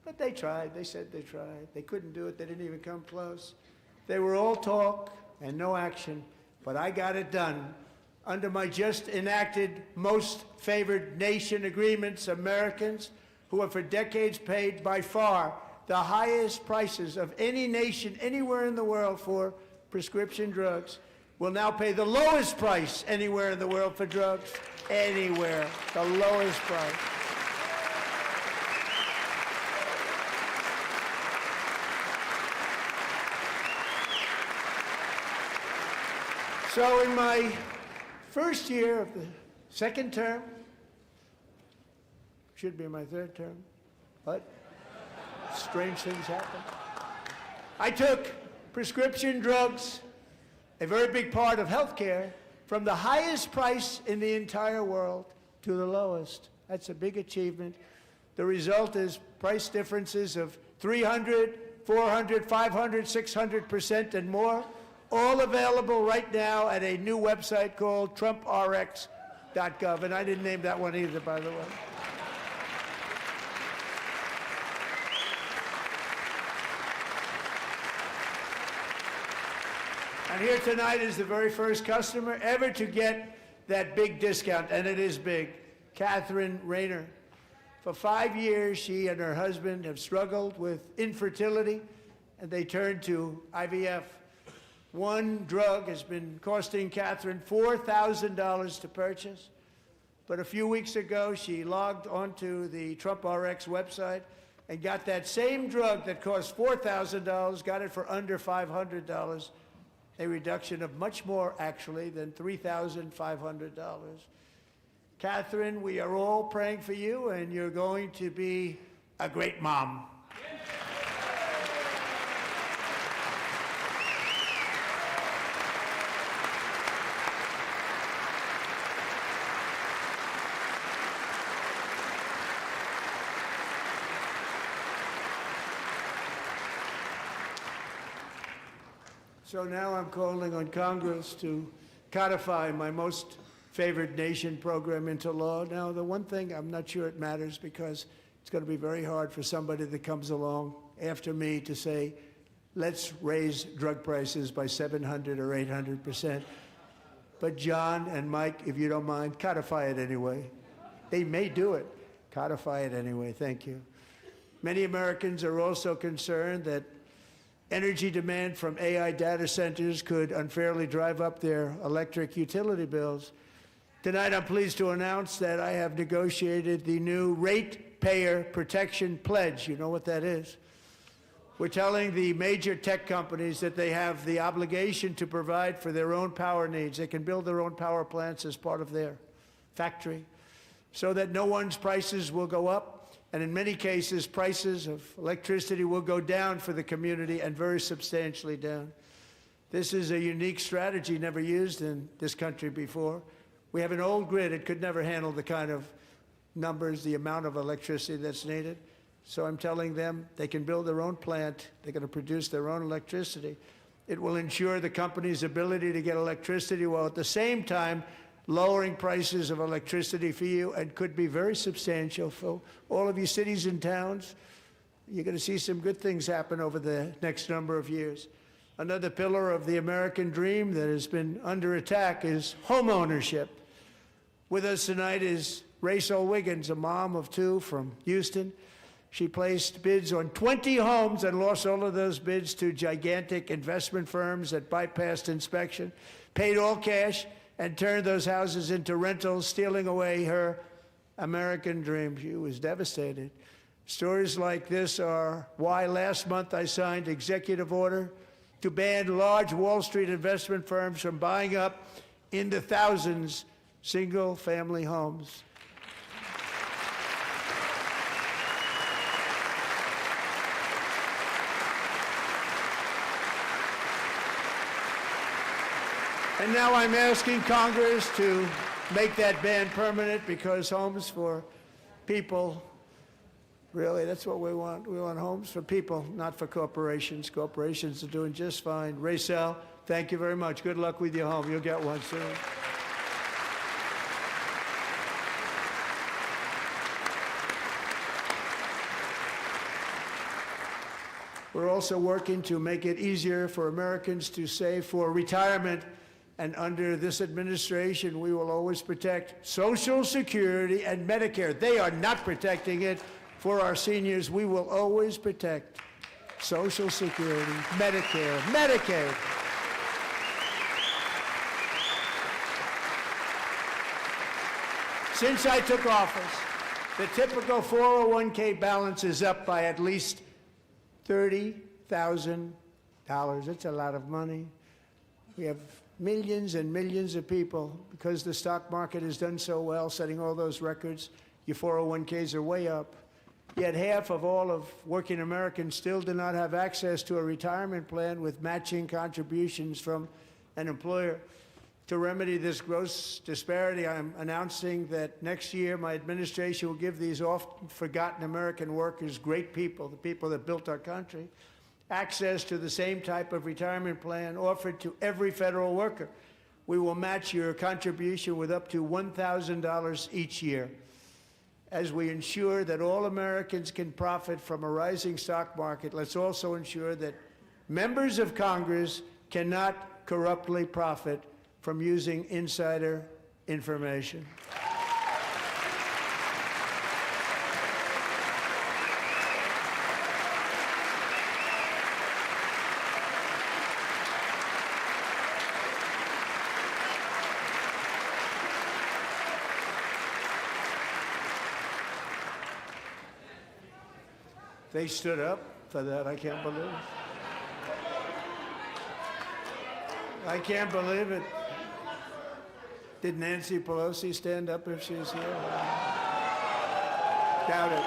But they tried. They said they tried. They couldn't do it. They didn't even come close. They were all talk and no action, but I got it done. Under my just enacted most favored nation agreements, Americans who have for decades paid by far the highest prices of any nation anywhere in the world for prescription drugs will now pay the lowest price anywhere in the world for drugs. Anywhere. The lowest price. So in my first year of the second term, should be my third term, but strange things happen. I took prescription drugs, a very big part of healthcare, from the highest price in the entire world to the lowest. That's a big achievement. The result is price differences of 300, 400, 500, 600% and more, all available right now at a new website called TrumpRx.gov. And I didn't name that one either, by the way. And here tonight is the very first customer ever to get that big discount, and it is big, Catherine Rayner. For 5 years, she and her husband have struggled with infertility, and they turned to IVF. One drug has been costing Catherine $4,000 to purchase, but a few weeks ago, she logged onto the TrumpRx website and got that same drug that cost $4,000, got it for under $500. A reduction of much more, actually, than $3,500. Catherine, we are all praying for you, and you're going to be a great mom. So now I'm calling on Congress to codify my most favored nation program into law. Now, the one thing, I'm not sure it matters because it's going to be very hard for somebody that comes along after me to say, let's raise drug prices by 700 or 800%. But John and Mike, if you don't mind, codify it anyway. They may do it. Codify it anyway. Thank you. Many Americans are also concerned that energy demand from AI data centers could unfairly drive up their electric utility bills. Tonight, I'm pleased to announce that I have negotiated the new Ratepayer Protection Pledge. You know what that is? We're telling the major tech companies that they have the obligation to provide for their own power needs. They can build their own power plants as part of their factory so that no one's prices will go up. And in many cases, prices of electricity will go down for the community and very substantially down. This is a unique strategy never used in this country before. We have an old grid. It could never handle the kind of numbers, the amount of electricity that's needed. So I'm telling them they can build their own plant. They're going to produce their own electricity. It will ensure the company's ability to get electricity while at the same time lowering prices of electricity for you, and could be very substantial for all of you cities and towns. You're going to see some good things happen over the next number of years. Another pillar of the American dream that has been under attack is home ownership. With us tonight is Rachel Wiggins, a mom of two from Houston. She placed bids on 20 homes and lost all of those bids to gigantic investment firms that bypassed inspection, paid all cash, and turned those houses into rentals, stealing away her American dream. She was devastated. Stories like this are why last month I signed executive order to ban large Wall Street investment firms from buying up into thousands single-family homes. And now I'm asking Congress to make that ban permanent, because homes for people, really, that's what we want. We want homes for people, not for corporations. Corporations are doing just fine. Raysel, thank you very much. Good luck with your home. You'll get one soon. We're also working to make it easier for Americans to save for retirement. And under this administration, we will always protect Social Security and Medicare. They are not protecting it for our seniors. We will always protect Social Security, Medicare, Medicaid. Since I took office, the typical 401k balance is up by at least $30,000. That's a lot of money. We have millions and millions of people, because the stock market has done so well, setting all those records. Your 401ks are way up. Yet half of all of working Americans still do not have access to a retirement plan with matching contributions from an employer. To remedy this gross disparity, I'm announcing that next year my administration will give these often forgotten American workers, great people, the people that built our country, access to the same type of retirement plan offered to every federal worker. We will match your contribution with up to $1,000 each year, as we ensure that all Americans can profit from a rising stock market. Let's also ensure that members of Congress cannot corruptly profit from using insider information. They stood up for that. I can't believe it. I can't believe it. Did Nancy Pelosi stand up if she's here? Doubt it.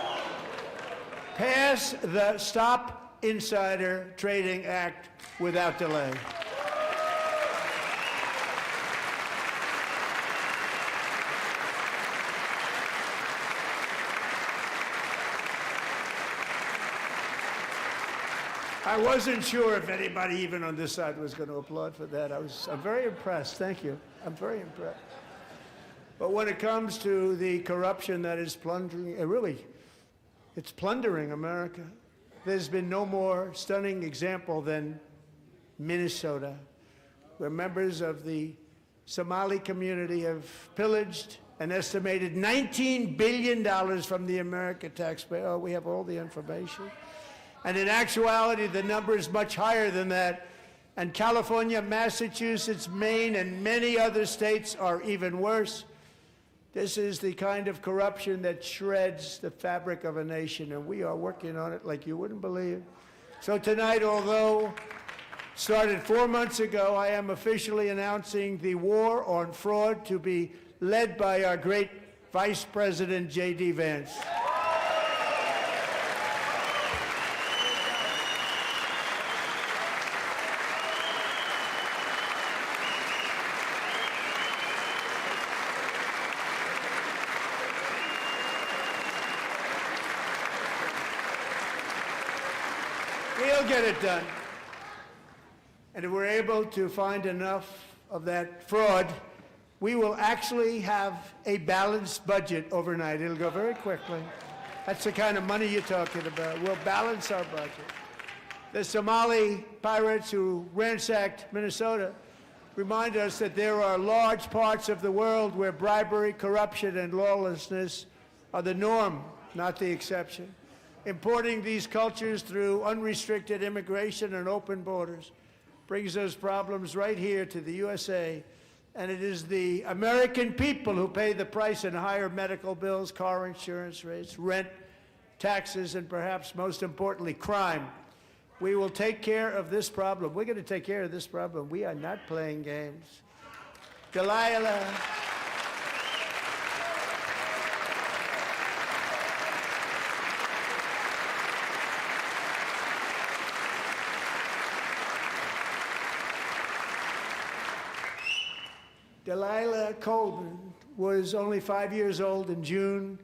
Pass the Stop Insider Trading Act without delay. I wasn't sure if anybody even on this side was going to applaud for that. I'm very impressed. Thank you. I'm very impressed. But when it comes to the corruption that is plundering, it's plundering America. There's been no more stunning example than Minnesota, where members of the Somali community have pillaged an estimated $19 billion from the American taxpayer. Oh, we have all the information. And in actuality, the number is much higher than that. And California, Massachusetts, Maine, and many other states are even worse. This is the kind of corruption that shreds the fabric of a nation, and we are working on it like you wouldn't believe. So tonight, although started 4 months ago, I am officially announcing the war on fraud to be led by our great Vice President, J.D. Vance. We'll get it done. And if we're able to find enough of that fraud, we will actually have a balanced budget overnight. It'll go very quickly. That's the kind of money you're talking about. We'll balance our budget. The Somali pirates who ransacked Minnesota remind us that there are large parts of the world where bribery, corruption, and lawlessness are the norm, not the exception. Importing these cultures through unrestricted immigration and open borders brings those problems right here to the USA. And it is the American people who pay the price in higher medical bills, car insurance rates, rent, taxes, and perhaps most importantly, crime. We will take care of this problem. We're going to take care of this problem. We are not playing games. Delilah. Delilah Colburn was only 5 years old in June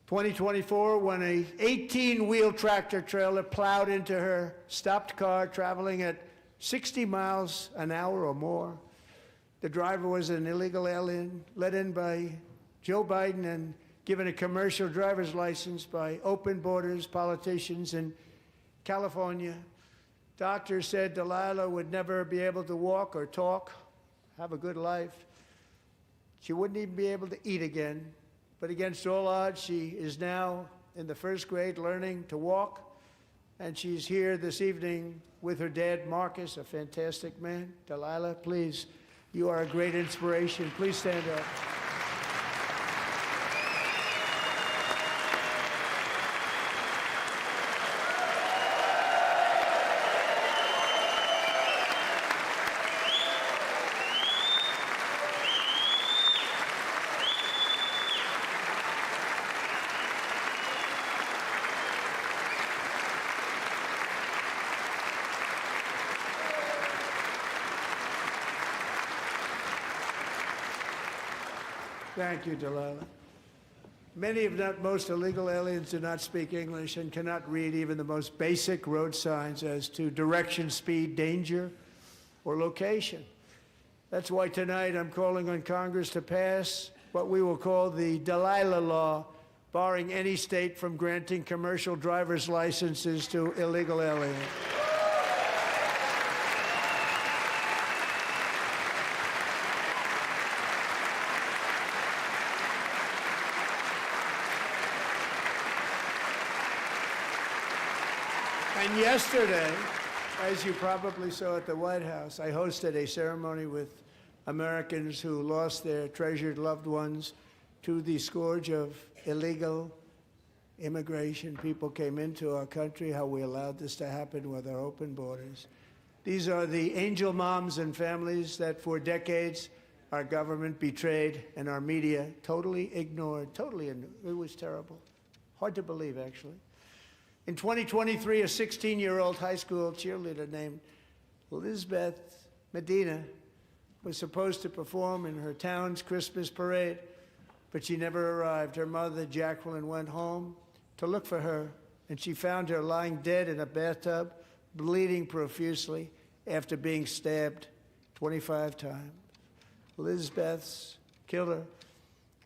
2024 when a 18-wheel tractor trailer plowed into her stopped car traveling at 60 miles an hour or more. The driver was an illegal alien let in by Joe Biden and given a commercial driver's license by open borders politicians in California. Doctors said Delilah would never be able to walk or talk, have a good life. She wouldn't even be able to eat again. But against all odds, she is now in the first grade learning to walk, and she's here this evening with her dad, Marcus, a fantastic man. Delilah, please, you are a great inspiration. Please stand up. Thank you, Delilah. Many, if not most, illegal aliens do not speak English and cannot read even the most basic road signs as to direction, speed, danger, or location. That's why tonight I'm calling on Congress to pass what we will call the Delilah Law, barring any state from granting commercial driver's licenses to illegal aliens. And yesterday, as you probably saw at the White House, I hosted a ceremony with Americans who lost their treasured loved ones to the scourge of illegal immigration. People came into our country, how we allowed this to happen with our open borders. These are the angel moms and families that for decades our government betrayed and our media totally ignored. It was terrible. Hard to believe, actually. In 2023, a 16-year-old high school cheerleader named Elizabeth Medina was supposed to perform in her town's Christmas parade, but she never arrived. Her mother, Jacqueline, went home to look for her, and she found her lying dead in a bathtub, bleeding profusely after being stabbed 25 times. Elizabeth's killer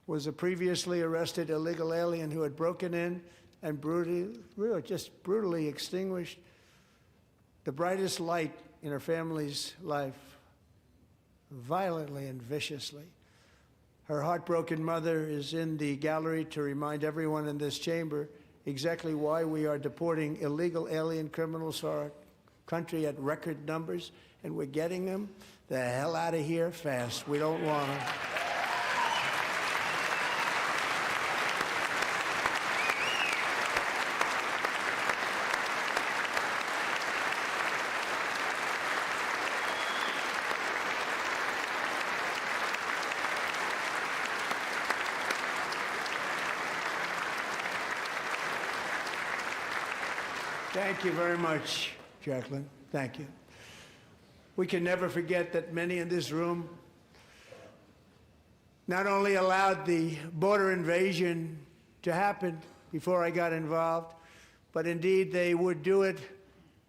was a previously arrested illegal alien who had broken in and brutally extinguished the brightest light in her family's life, violently and viciously. Her heartbroken mother is in the gallery to remind everyone in this chamber exactly why we are deporting illegal alien criminals to our country at record numbers, and we're getting them the hell out of here fast. We don't want them. Thank you very much, Jacqueline. Thank you. We can never forget that many in this room not only allowed the border invasion to happen before I got involved, but indeed they would do it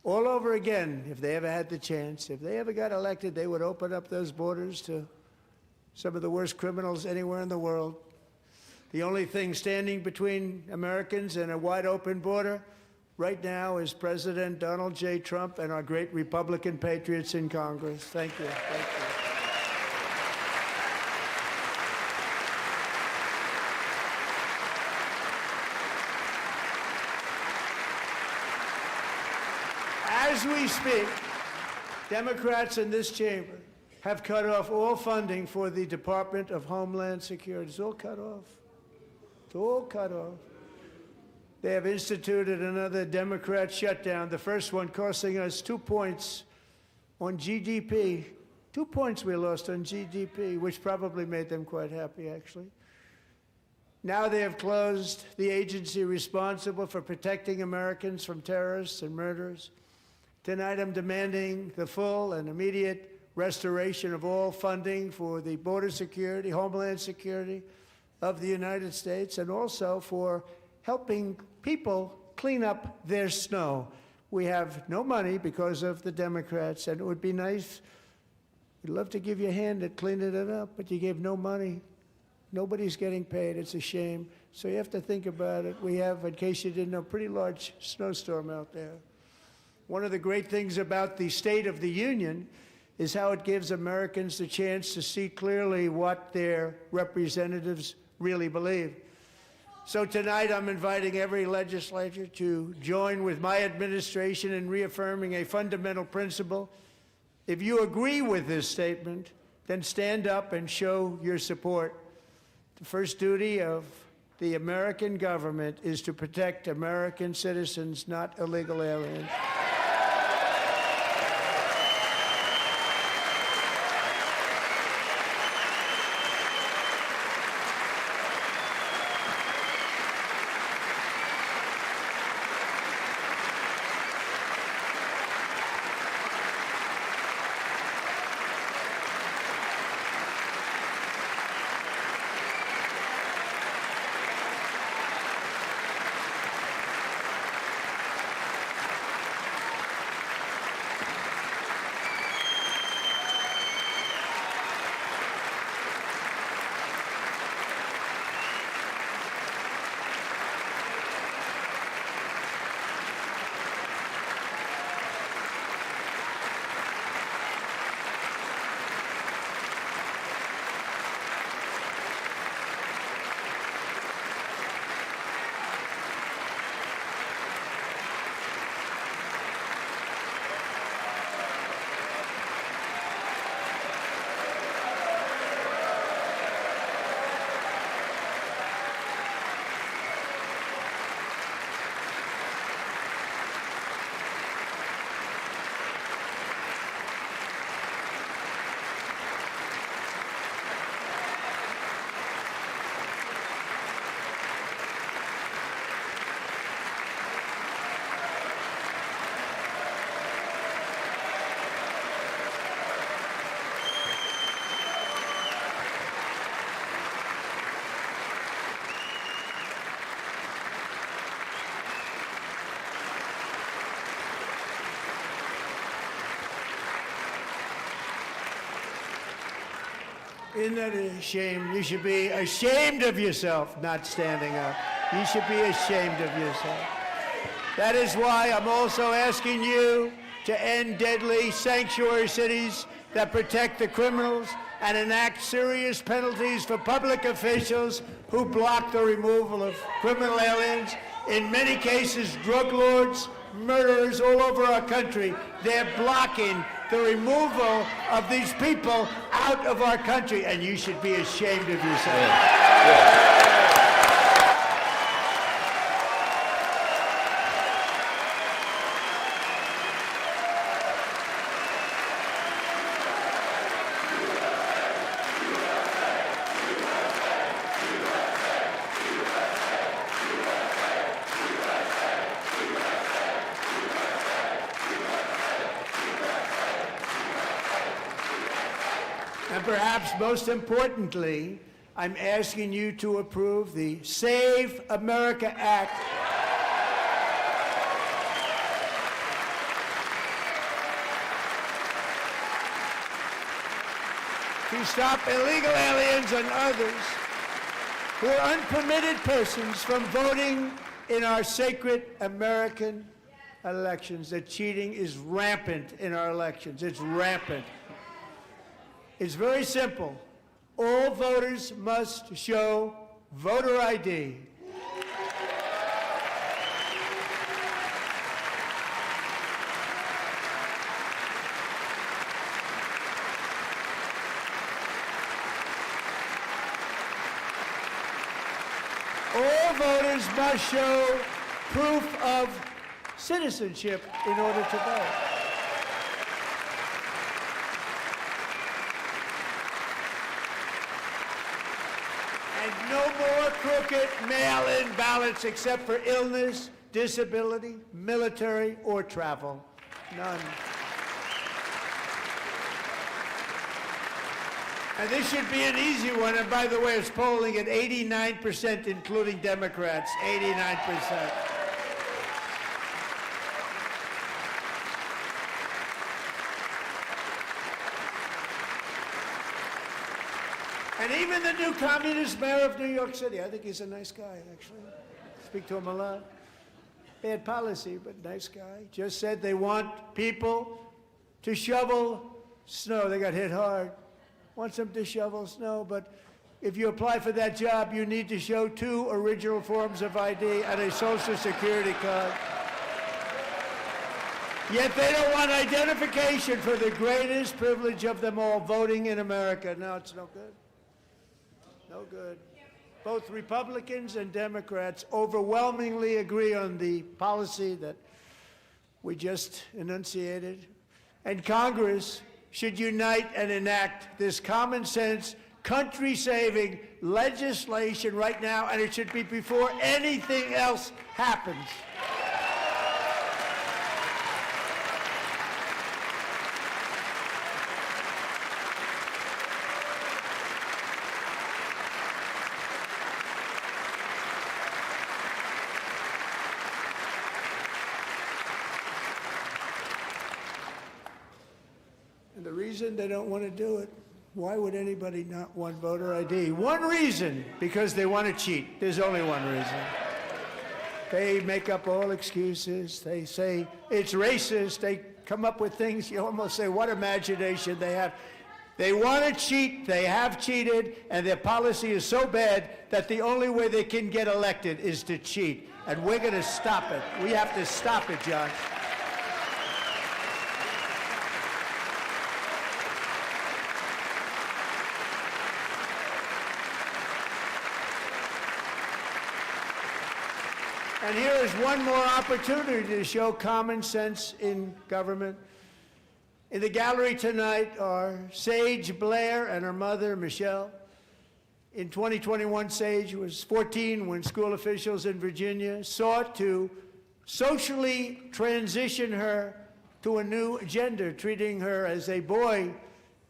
all over again if they ever had the chance. If they ever got elected, they would open up those borders to some of the worst criminals anywhere in the world. The only thing standing between Americans and a wide open border right now is President Donald J. Trump and our great Republican patriots in Congress. Thank you. Thank you. As we speak, Democrats in this chamber have cut off all funding for the Department of Homeland Security. It's all cut off. It's all cut off. They have instituted another Democrat shutdown, the first one costing us 2 points on GDP. 2 points we lost on GDP, which probably made them quite happy, actually. Now they have closed the agency responsible for protecting Americans from terrorists and murderers. Tonight I'm demanding the full and immediate restoration of all funding for the border security, homeland security of the United States, and also for helping people clean up their snow. We have no money because of the Democrats, and it would be nice, we'd love to give you a hand at cleaning it up, but you gave no money. Nobody's getting paid. It's a shame. So you have to think about it. We have, in case you didn't know, a pretty large snowstorm out there. One of the great things about the State of the Union is how it gives Americans the chance to see clearly what their representatives really believe. So tonight I'm inviting every legislator to join with my administration in reaffirming a fundamental principle. If you agree with this statement, then stand up and show your support. The first duty of the American government is to protect American citizens, not illegal aliens. Isn't that a shame? You should be ashamed of yourself not standing up. You should be ashamed of yourself. That is why I'm also asking you to end deadly sanctuary cities that protect the criminals and enact serious penalties for public officials who block the removal of criminal aliens. In many cases, drug lords, murderers all over our country, they're blocking the removal of these people out of our country, and you should be ashamed of yourself. Yeah. And perhaps most importantly, I'm asking you to approve the Save America Act. To stop illegal aliens and others who are unpermitted persons from voting in our sacred American elections. The cheating is rampant in our elections. It's rampant. It's very simple. All voters must show voter ID. All voters must show proof of citizenship in order to vote. And no more crooked mail-in ballots except for illness, disability, military, or travel. None. And this should be an easy one. And by the way, it's polling at 89%, including Democrats. 89%. And even the new communist mayor of New York City, I think he's a nice guy, actually. Speak to him a lot. Bad policy, but nice guy. Just said they want people to shovel snow. They got hit hard. Wants them to shovel snow, but if you apply for that job, you need to show 2 original forms of ID and a Social Security card. Yet they don't want identification for the greatest privilege of them all, voting in America. No, it's no good. No good. Both Republicans and Democrats overwhelmingly agree on the policy that we just enunciated. And Congress should unite and enact this common sense, country-saving legislation right now, and it should be before anything else happens. And the reason they don't want to do it, why would anybody not want voter ID? One reason, because they want to cheat. There's only one reason. They make up all excuses. They say it's racist. They come up with things you almost say, what imagination they have. They want to cheat. They have cheated, and their policy is so bad that the only way they can get elected is to cheat. And we're going to stop it. We have to stop it, John. And here is one more opportunity to show common sense in government. In the gallery tonight are Sage Blair and her mother, Michelle. In 2021, Sage was 14 when school officials in Virginia sought to socially transition her to a new gender, treating her as a boy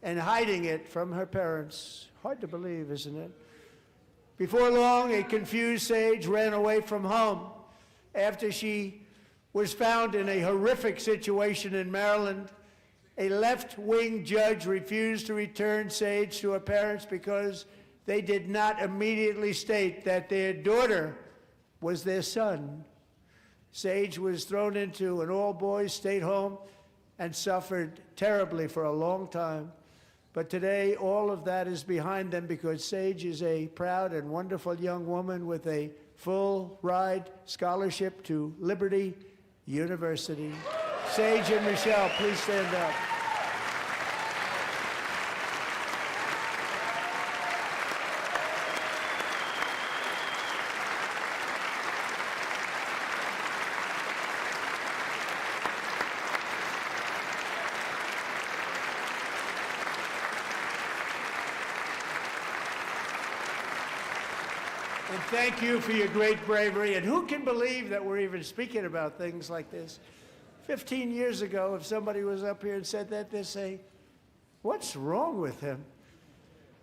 and hiding it from her parents. Hard to believe, isn't it? Before long, a confused Sage ran away from home after she was found in a horrific situation in Maryland. A left-wing judge refused to return Sage to her parents because they did not immediately state that their daughter was their son. Sage was thrown into an all-boys state home and suffered terribly for a long time. But today, all of that is behind them because Sage is a proud and wonderful young woman with a full-ride scholarship to Liberty University. Sage and Michelle, please stand up. And thank you for your great bravery. And who can believe that we're even speaking about things like this? 15 years ago, if somebody was up here and said that, they'd say, what's wrong with him?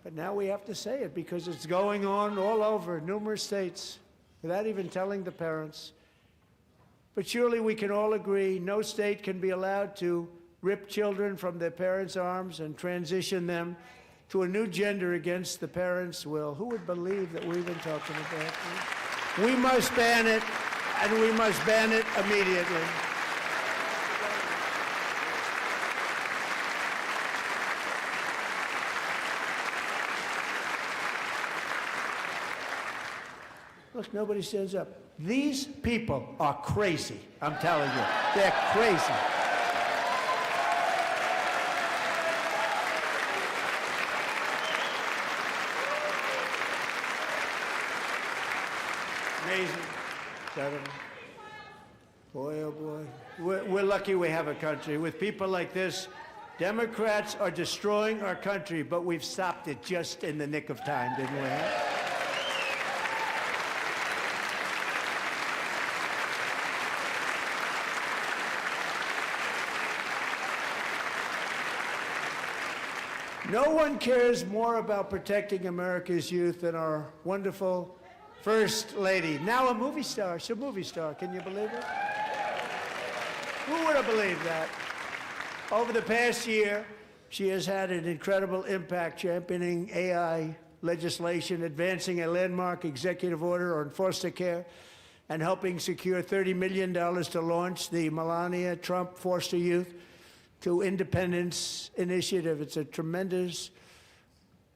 But now we have to say it because it's going on all over numerous states without even telling the parents. But surely we can all agree no state can be allowed to rip children from their parents' arms and transition them to a new gender against the parents' will. Who would believe that we're even talking about this? We must ban it, and we must ban it immediately. Look, nobody stands up. These people are crazy, I'm telling you. They're crazy. Amazing. Gentlemen. Boy, oh boy. We're lucky we have a country. With people like this, Democrats are destroying our country, but we've stopped it just in the nick of time, didn't we? No one cares more about protecting America's youth than our wonderful First Lady. Now a movie star. She's a movie star. Can you believe it? Who would have believed that? Over the past year, she has had an incredible impact championing AI legislation, advancing a landmark executive order on foster care, and helping secure $30 million to launch the Melania Trump Foster Youth to Independence Initiative. It's a tremendous,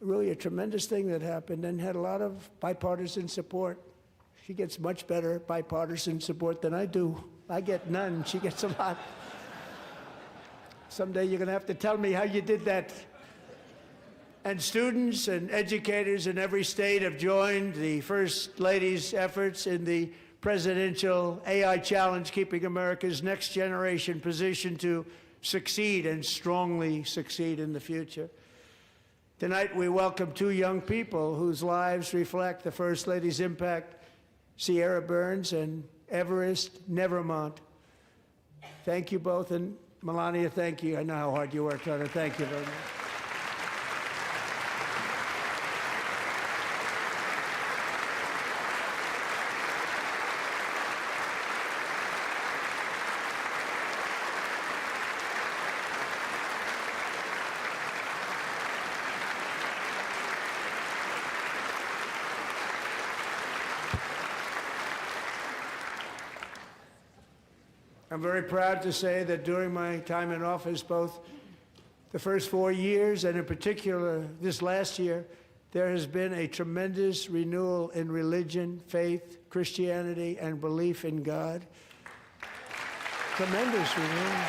really a tremendous thing that happened and had a lot of bipartisan support. She gets much better bipartisan support than I do. I get none. She gets a lot. Someday you're going to have to tell me how you did that. And students and educators in every state have joined the First Lady's efforts in the presidential AI challenge, keeping America's next generation positioned to succeed and strongly succeed in the future. Tonight, we welcome two young people whose lives reflect the First Lady's impact, Sierra Burns and Everest Nevermont. Thank you both, and Melania, thank you. I know how hard you worked on it. Thank you very much. I'm very proud to say that during my time in office, both the first 4 years and in particular this last year, there has been a tremendous renewal in religion, faith, Christianity, and belief in God. Tremendous renewal.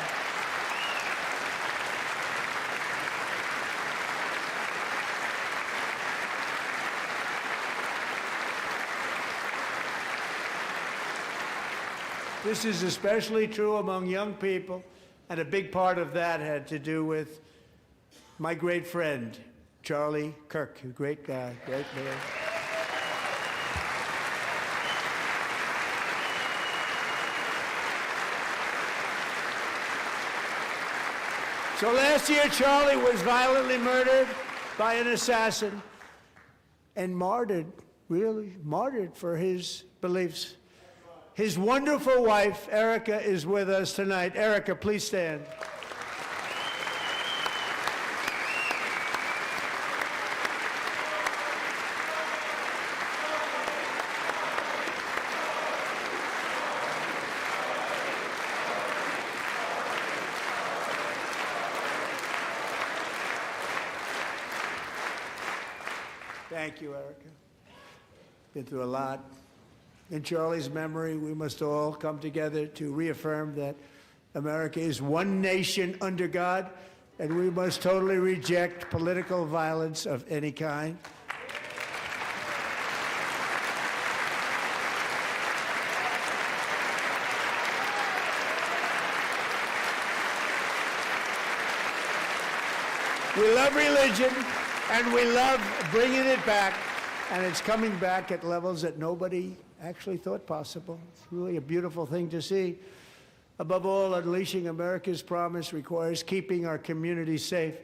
This is especially true among young people, and a big part of that had to do with my great friend, Charlie Kirk, a great guy, great man. So last year, Charlie was violently murdered by an assassin and martyred, really martyred for his beliefs. His wonderful wife, Erica, is with us tonight. Erica, please stand. Thank you, Erica. Been through a lot. In Charlie's memory, we must all come together to reaffirm that America is one nation under God, and we must totally reject political violence of any kind. We love religion, and we love bringing it back, and it's coming back at levels that nobody actually thought possible. It's really a beautiful thing to see. Above all, unleashing America's promise requires keeping our communities safe.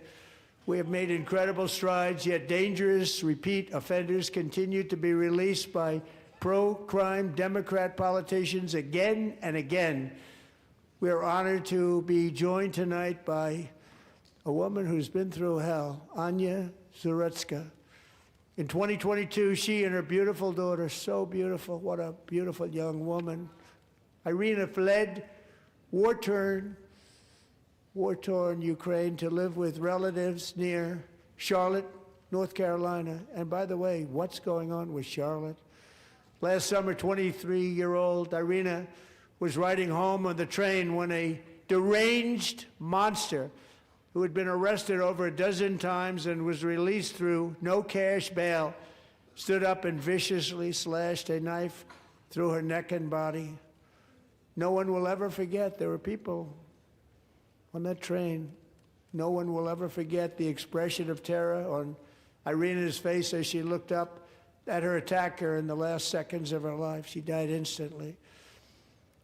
We have made incredible strides, yet dangerous repeat offenders continue to be released by pro-crime Democrat politicians again and again. We are honored to be joined tonight by a woman who's been through hell, Anya Zurutska. In 2022, she and her beautiful daughter, so beautiful, what a beautiful young woman, Irina, fled war-torn Ukraine to live with relatives near Charlotte, North Carolina. And by the way, what's going on with Charlotte? Last summer, 23-year-old Irina was riding home on the train when a deranged monster who had been arrested over a dozen times and was released through no cash bail, stood up and viciously slashed a knife through her neck and body. No one will ever forget. There were people on that train. No one will ever forget the expression of terror on Irina's face as she looked up at her attacker in the last seconds of her life. She died instantly.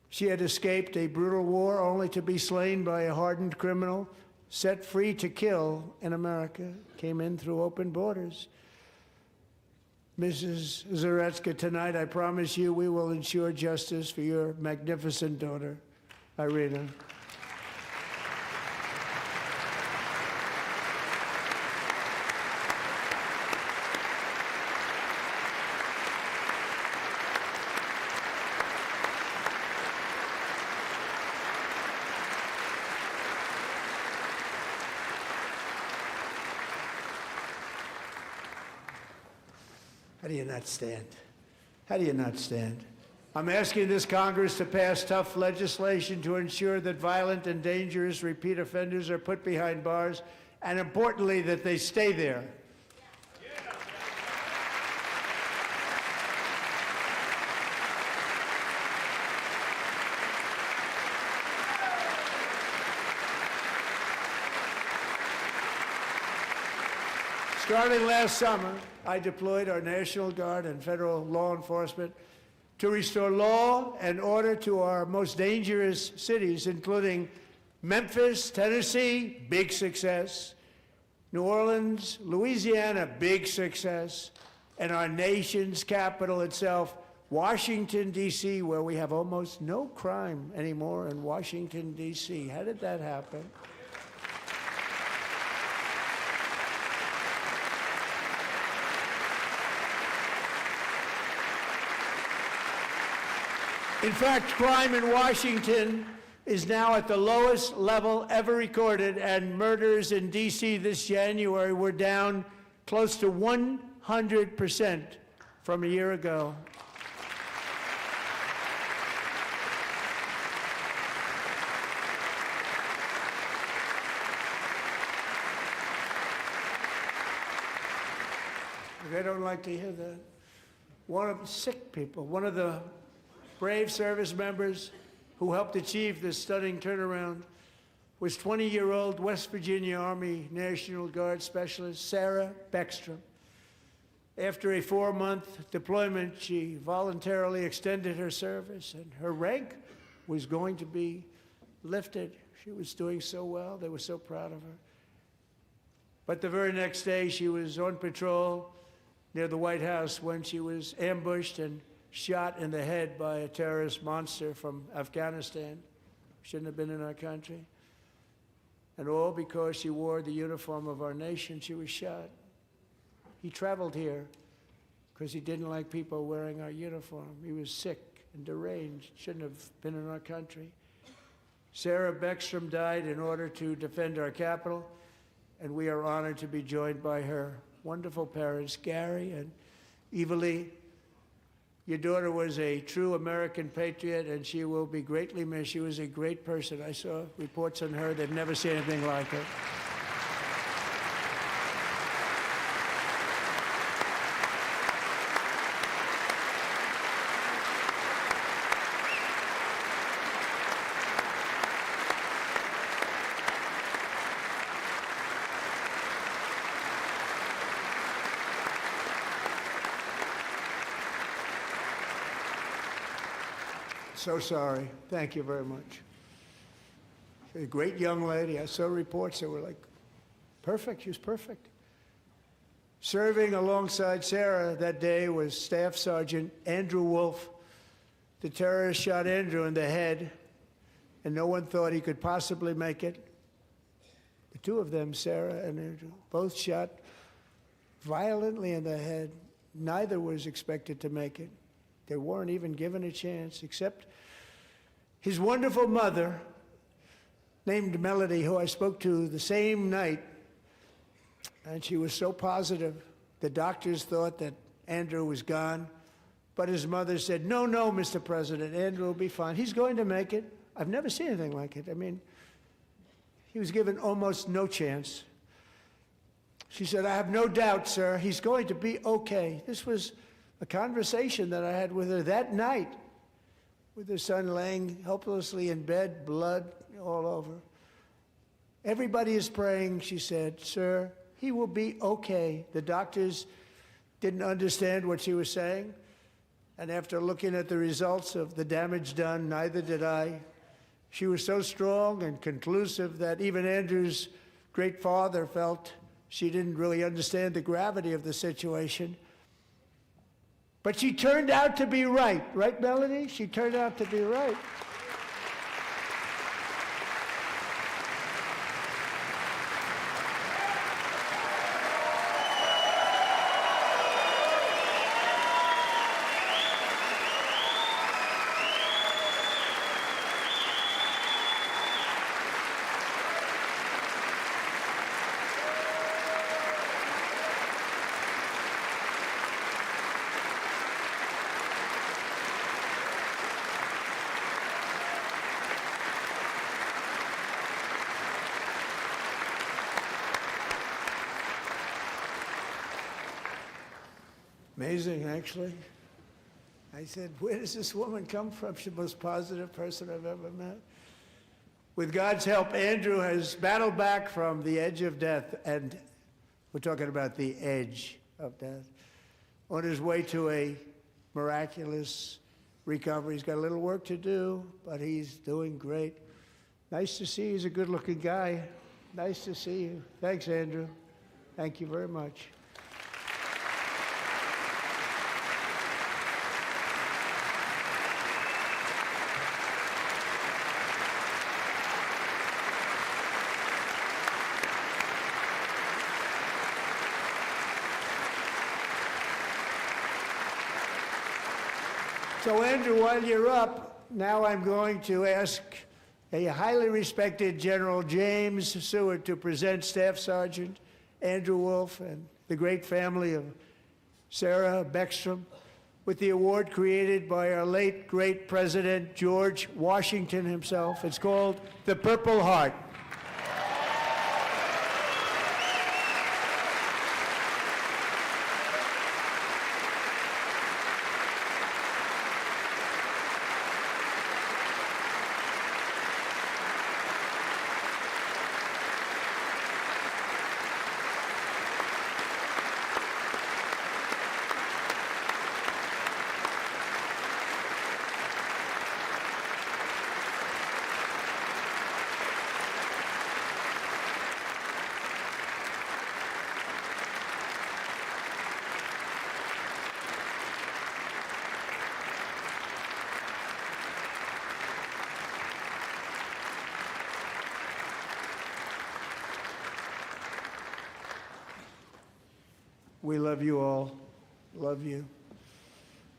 She had escaped a brutal war only to be slain by a hardened criminal set free to kill in America came in through open borders. Mrs. Zaretsky, tonight I promise you we will ensure justice for your magnificent daughter, Irina. How do you not stand? How do you not stand? I'm asking this Congress to pass tough legislation to ensure that violent and dangerous repeat offenders are put behind bars, and importantly, that they stay there. Starting last summer, I deployed our National Guard and federal law enforcement to restore law and order to our most dangerous cities, including Memphis, Tennessee, big success, New Orleans, Louisiana, big success, and our nation's capital itself, Washington, D.C., where we have almost no crime anymore in Washington, D.C. How did that happen? In fact, crime in Washington is now at the lowest level ever recorded, and murders in D.C. this January were down close to 100% from a year ago. They don't like to hear that. One of the sick people, one of the brave service members who helped achieve this stunning turnaround was 20-year-old West Virginia Army National Guard Specialist Sarah Beckstrom. After a 4-month deployment, she voluntarily extended her service, and her rank was going to be lifted. She was doing so well. They were so proud of her. But the very next day, she was on patrol near the White House when she was ambushed and shot in the head by a terrorist monster from Afghanistan. Shouldn't have been in our country. And all because she wore the uniform of our nation, she was shot. He traveled here because he didn't like people wearing our uniform. He was sick and deranged, shouldn't have been in our country. Sarah Beckstrom died in order to defend our capital, and we are honored to be joined by her wonderful parents, Gary and Eva Lee. Your daughter was a true American patriot, and she will be greatly missed. She was a great person. I saw reports on her. They've never seen anything like her. So sorry. Thank you very much. A great young lady. I saw reports that were like, perfect. She was perfect. Serving alongside Sarah that day was Staff Sergeant Andrew Wolf. The terrorist shot Andrew in the head, and no one thought he could possibly make it. The two of them, Sarah and Andrew, both shot violently in the head. Neither was expected to make it. They weren't even given a chance, except his wonderful mother, named Melody, who I spoke to the same night, and she was so positive. The doctors thought that Andrew was gone, but his mother said, no, Mr. President, Andrew will be fine. He's going to make it. I've never seen anything like it. I mean, he was given almost no chance. She said, I have no doubt, sir, he's going to be okay. This was a conversation that I had with her that night, with her son laying helplessly in bed, blood all over. Everybody is praying, she said, sir, he will be okay. The doctors didn't understand what she was saying, and after looking at the results of the damage done, neither did I. She was so strong and conclusive that even Andrew's great father felt she didn't really understand the gravity of the situation. But she turned out to be right. Right, Melanie? She turned out to be right. Amazing, actually. I said, where does this woman come from? She's the most positive person I've ever met. With God's help, Andrew has battled back from the edge of death, and we're talking about the edge of death, on his way to a miraculous recovery. He's got a little work to do, but he's doing great. Nice to see you. He's a good-looking guy. Nice to see you. Thanks, Andrew. Thank you very much. So, Andrew, while you're up, now I'm going to ask a highly respected General James Seward to present Staff Sergeant Andrew Wolf and the great family of Sarah Beckstrom with the award created by our late, great President George Washington himself. It's called the Purple Heart. We love you all. Love you.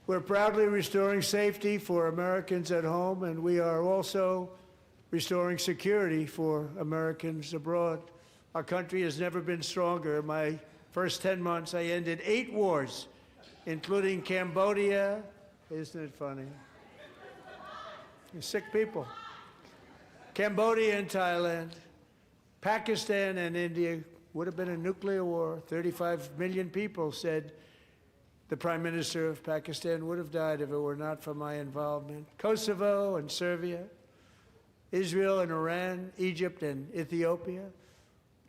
We're proudly restoring safety for Americans at home, and we are also restoring security for Americans abroad. Our country has never been stronger. In my first 10 months, I ended 8 wars, including Cambodia. Isn't it funny? Sick people. Cambodia and Thailand, Pakistan and India. Would have been a nuclear war. 35 million people said the Prime Minister of Pakistan would have died if it were not for my involvement. Kosovo and Serbia, Israel and Iran, Egypt and Ethiopia,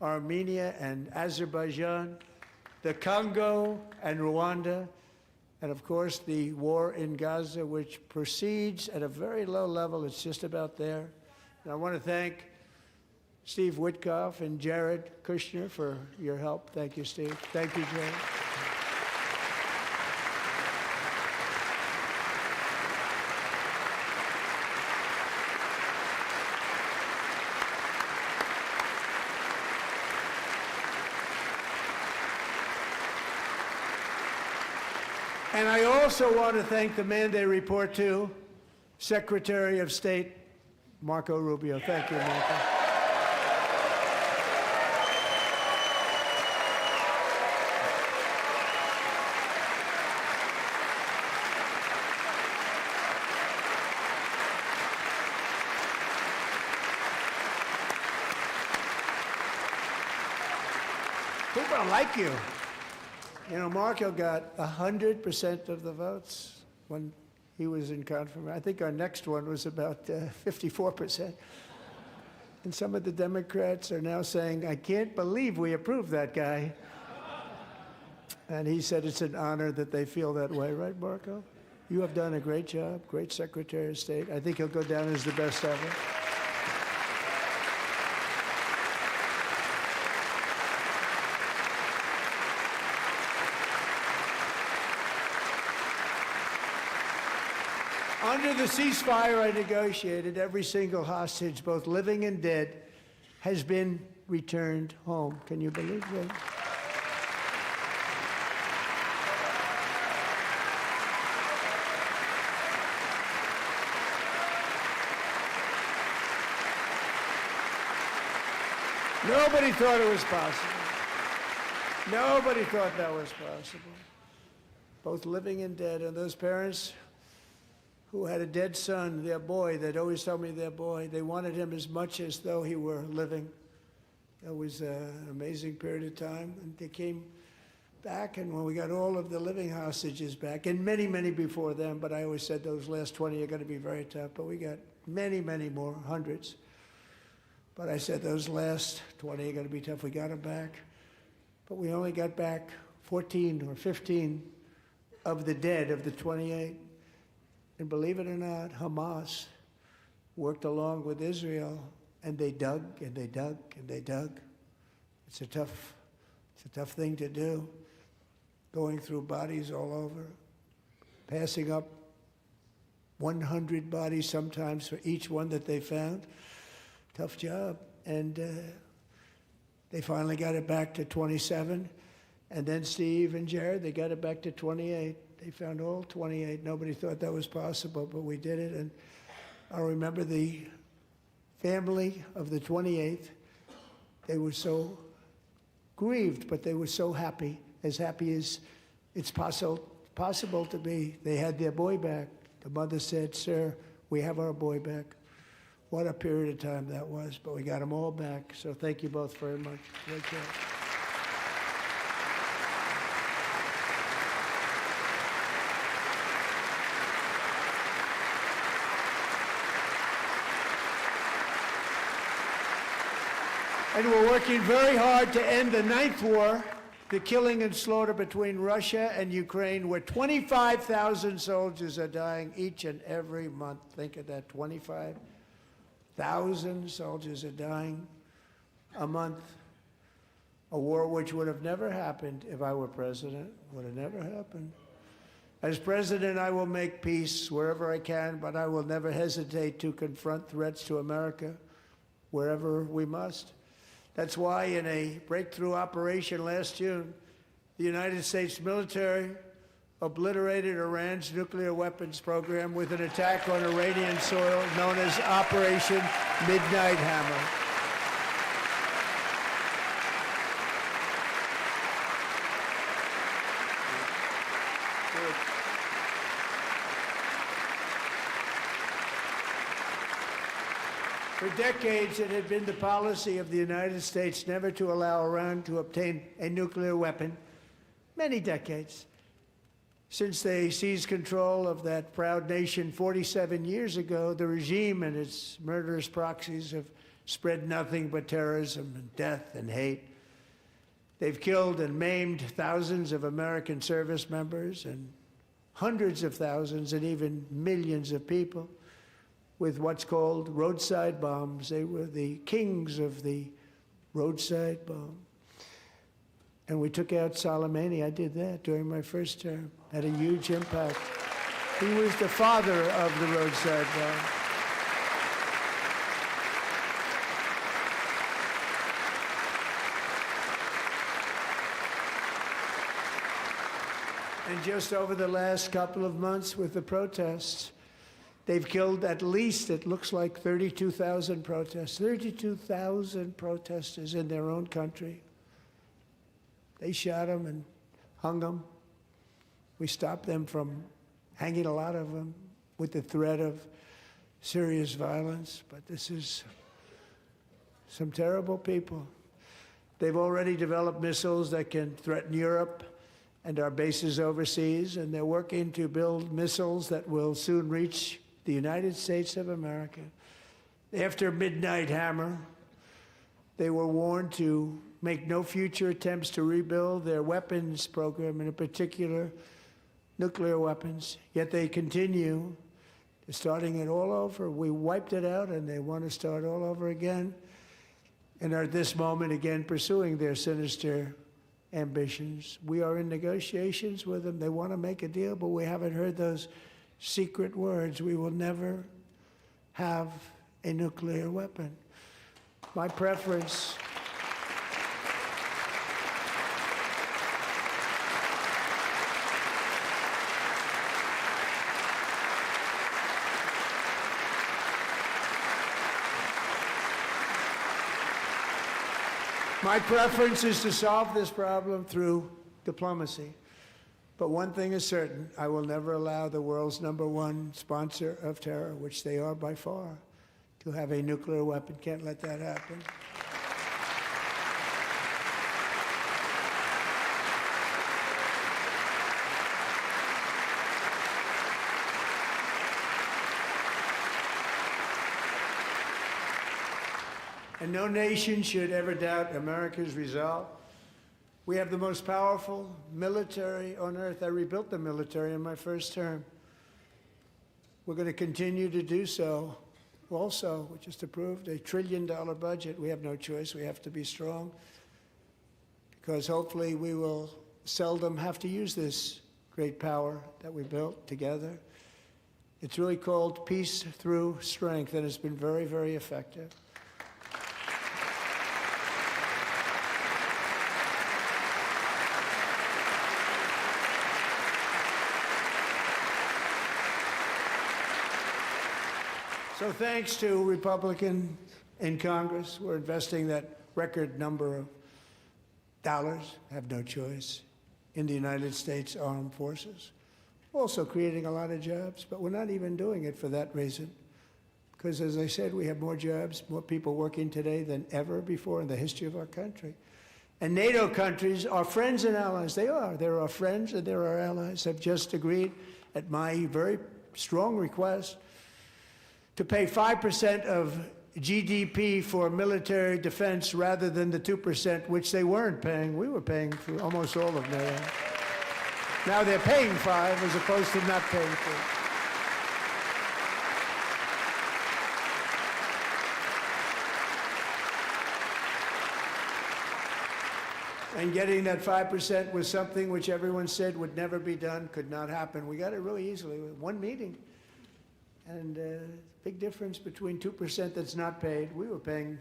Armenia and Azerbaijan, the Congo and Rwanda, and of course the war in Gaza, which proceeds at a very low level. It's just about there. And I want to thank Steve Witkoff and Jared Kushner for your help. Thank you, Steve. Thank you, Jared. And I also want to thank the man they report to, Secretary of State Marco Rubio. Thank you, Marco. People don't like you. You know, Marco got 100% of the votes when he was in confirmation. I think our next one was about 54%. And some of the Democrats are now saying, I can't believe we approved that guy. And he said it's an honor that they feel that way, right, Marco? You have done a great job, great Secretary of State. I think he'll go down as the best ever. Under the ceasefire I negotiated, every single hostage, both living and dead, has been returned home. Can you believe that? Nobody thought it was possible. Nobody thought that was possible. Both living and dead. And those parents who had a dead son, their boy, they'd always tell me their boy, they wanted him as much as though he were living. It was an amazing period of time. And they came back, and when we got all of the living hostages back, and many, many before them, but I always said those last 20 are going to be very tough, but we got many, many more, hundreds. But I said those last 20 are going to be tough. We got them back. But we only got back 14 or 15 of the dead of the 28. And believe it or not, Hamas worked along with Israel, and they dug and they dug and they dug. It's a tough thing to do, going through bodies all over, passing up 100 bodies sometimes for each one that they found. Tough job. And they finally got it back to 27. And then Steve and Jared, they got it back to 28. They found all 28. Nobody thought that was possible, but we did it. And I remember the family of the 28th. They were so grieved, but they were so happy as it's possible to be. They had their boy back. The mother said, "Sir, we have our boy back." What a period of time that was, but we got them all back. So thank you both very much. Great job. And we're working very hard to end the 9th war, the killing and slaughter between Russia and Ukraine, where 25,000 soldiers are dying each and every month. Think of that, 25,000 soldiers are dying a month. A war which would have never happened if I were president, would have never happened. As president, I will make peace wherever I can, but I will never hesitate to confront threats to America wherever we must. That's why in a breakthrough operation last June, the United States military obliterated Iran's nuclear weapons program with an attack on Iranian soil known as Operation Midnight Hammer. For decades, it had been the policy of the United States never to allow Iran to obtain a nuclear weapon. Many decades. Since they seized control of that proud nation 47 years ago, the regime and its murderous proxies have spread nothing but terrorism and death and hate. They've killed and maimed thousands of American service members and hundreds of thousands and even millions of people with what's called roadside bombs. They were the kings of the roadside bomb. And we took out Soleimani. I did that during my first term. Had a huge impact. He was the father of the roadside bomb. And just over the last couple of months with the protests, they've killed at least, it looks like, 32,000 protesters. 32,000 protesters in their own country. They shot them and hung them. We stopped them from hanging a lot of them with the threat of serious violence. But this is some terrible people. They've already developed missiles that can threaten Europe and our bases overseas, and they're working to build missiles that will soon reach the United States of America. After Midnight Hammer, they were warned to make no future attempts to rebuild their weapons program, and in particular, nuclear weapons. Yet they continue, starting it all over. We wiped it out, and they want to start all over again, and are at this moment again pursuing their sinister ambitions. We are in negotiations with them. They want to make a deal, but we haven't heard those secret words. We will never have a nuclear weapon. My preference is to solve this problem through diplomacy. But one thing is certain, I will never allow the world's #1 sponsor of terror, which they are by far, to have a nuclear weapon. Can't let that happen. And no nation should ever doubt America's resolve. We have the most powerful military on earth. I rebuilt the military in my first term. We're going to continue to do so. Also, we just approved a $1 trillion budget. We have no choice. We have to be strong because hopefully we will seldom have to use this great power that we built together. It's really called peace through strength, and it's been very, very effective. So thanks to Republicans in Congress, we're investing that record number of dollars, have no choice, in the United States Armed Forces. Also creating a lot of jobs, but we're not even doing it for that reason. Because as I said, we have more jobs, more people working today than ever before in the history of our country. And NATO countries are friends and allies. They are. They're our friends and they're our allies, have just agreed at my very strong request to pay 5% of GDP for military defense rather than the 2%, which they weren't paying. We were paying for almost all of NATO. Now they're paying 5 as opposed to not paying 4. And getting that 5% was something which everyone said would never be done, could not happen. We got it really easily with one meeting. And big difference between 2% that's not paid. We were paying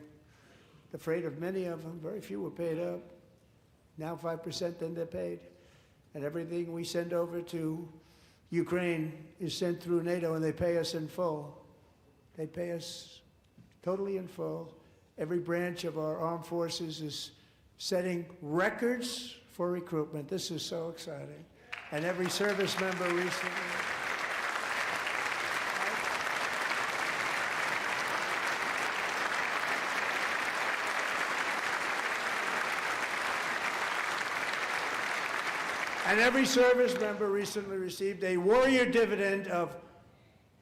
the freight of many of them. Very few were paid up. Now 5%, then they're paid. And everything we send over to Ukraine is sent through NATO, and they pay us in full. They pay us totally in full. Every branch of our armed forces is setting records for recruitment. This is so exciting. And every service member recently. And every service member recently received a warrior dividend of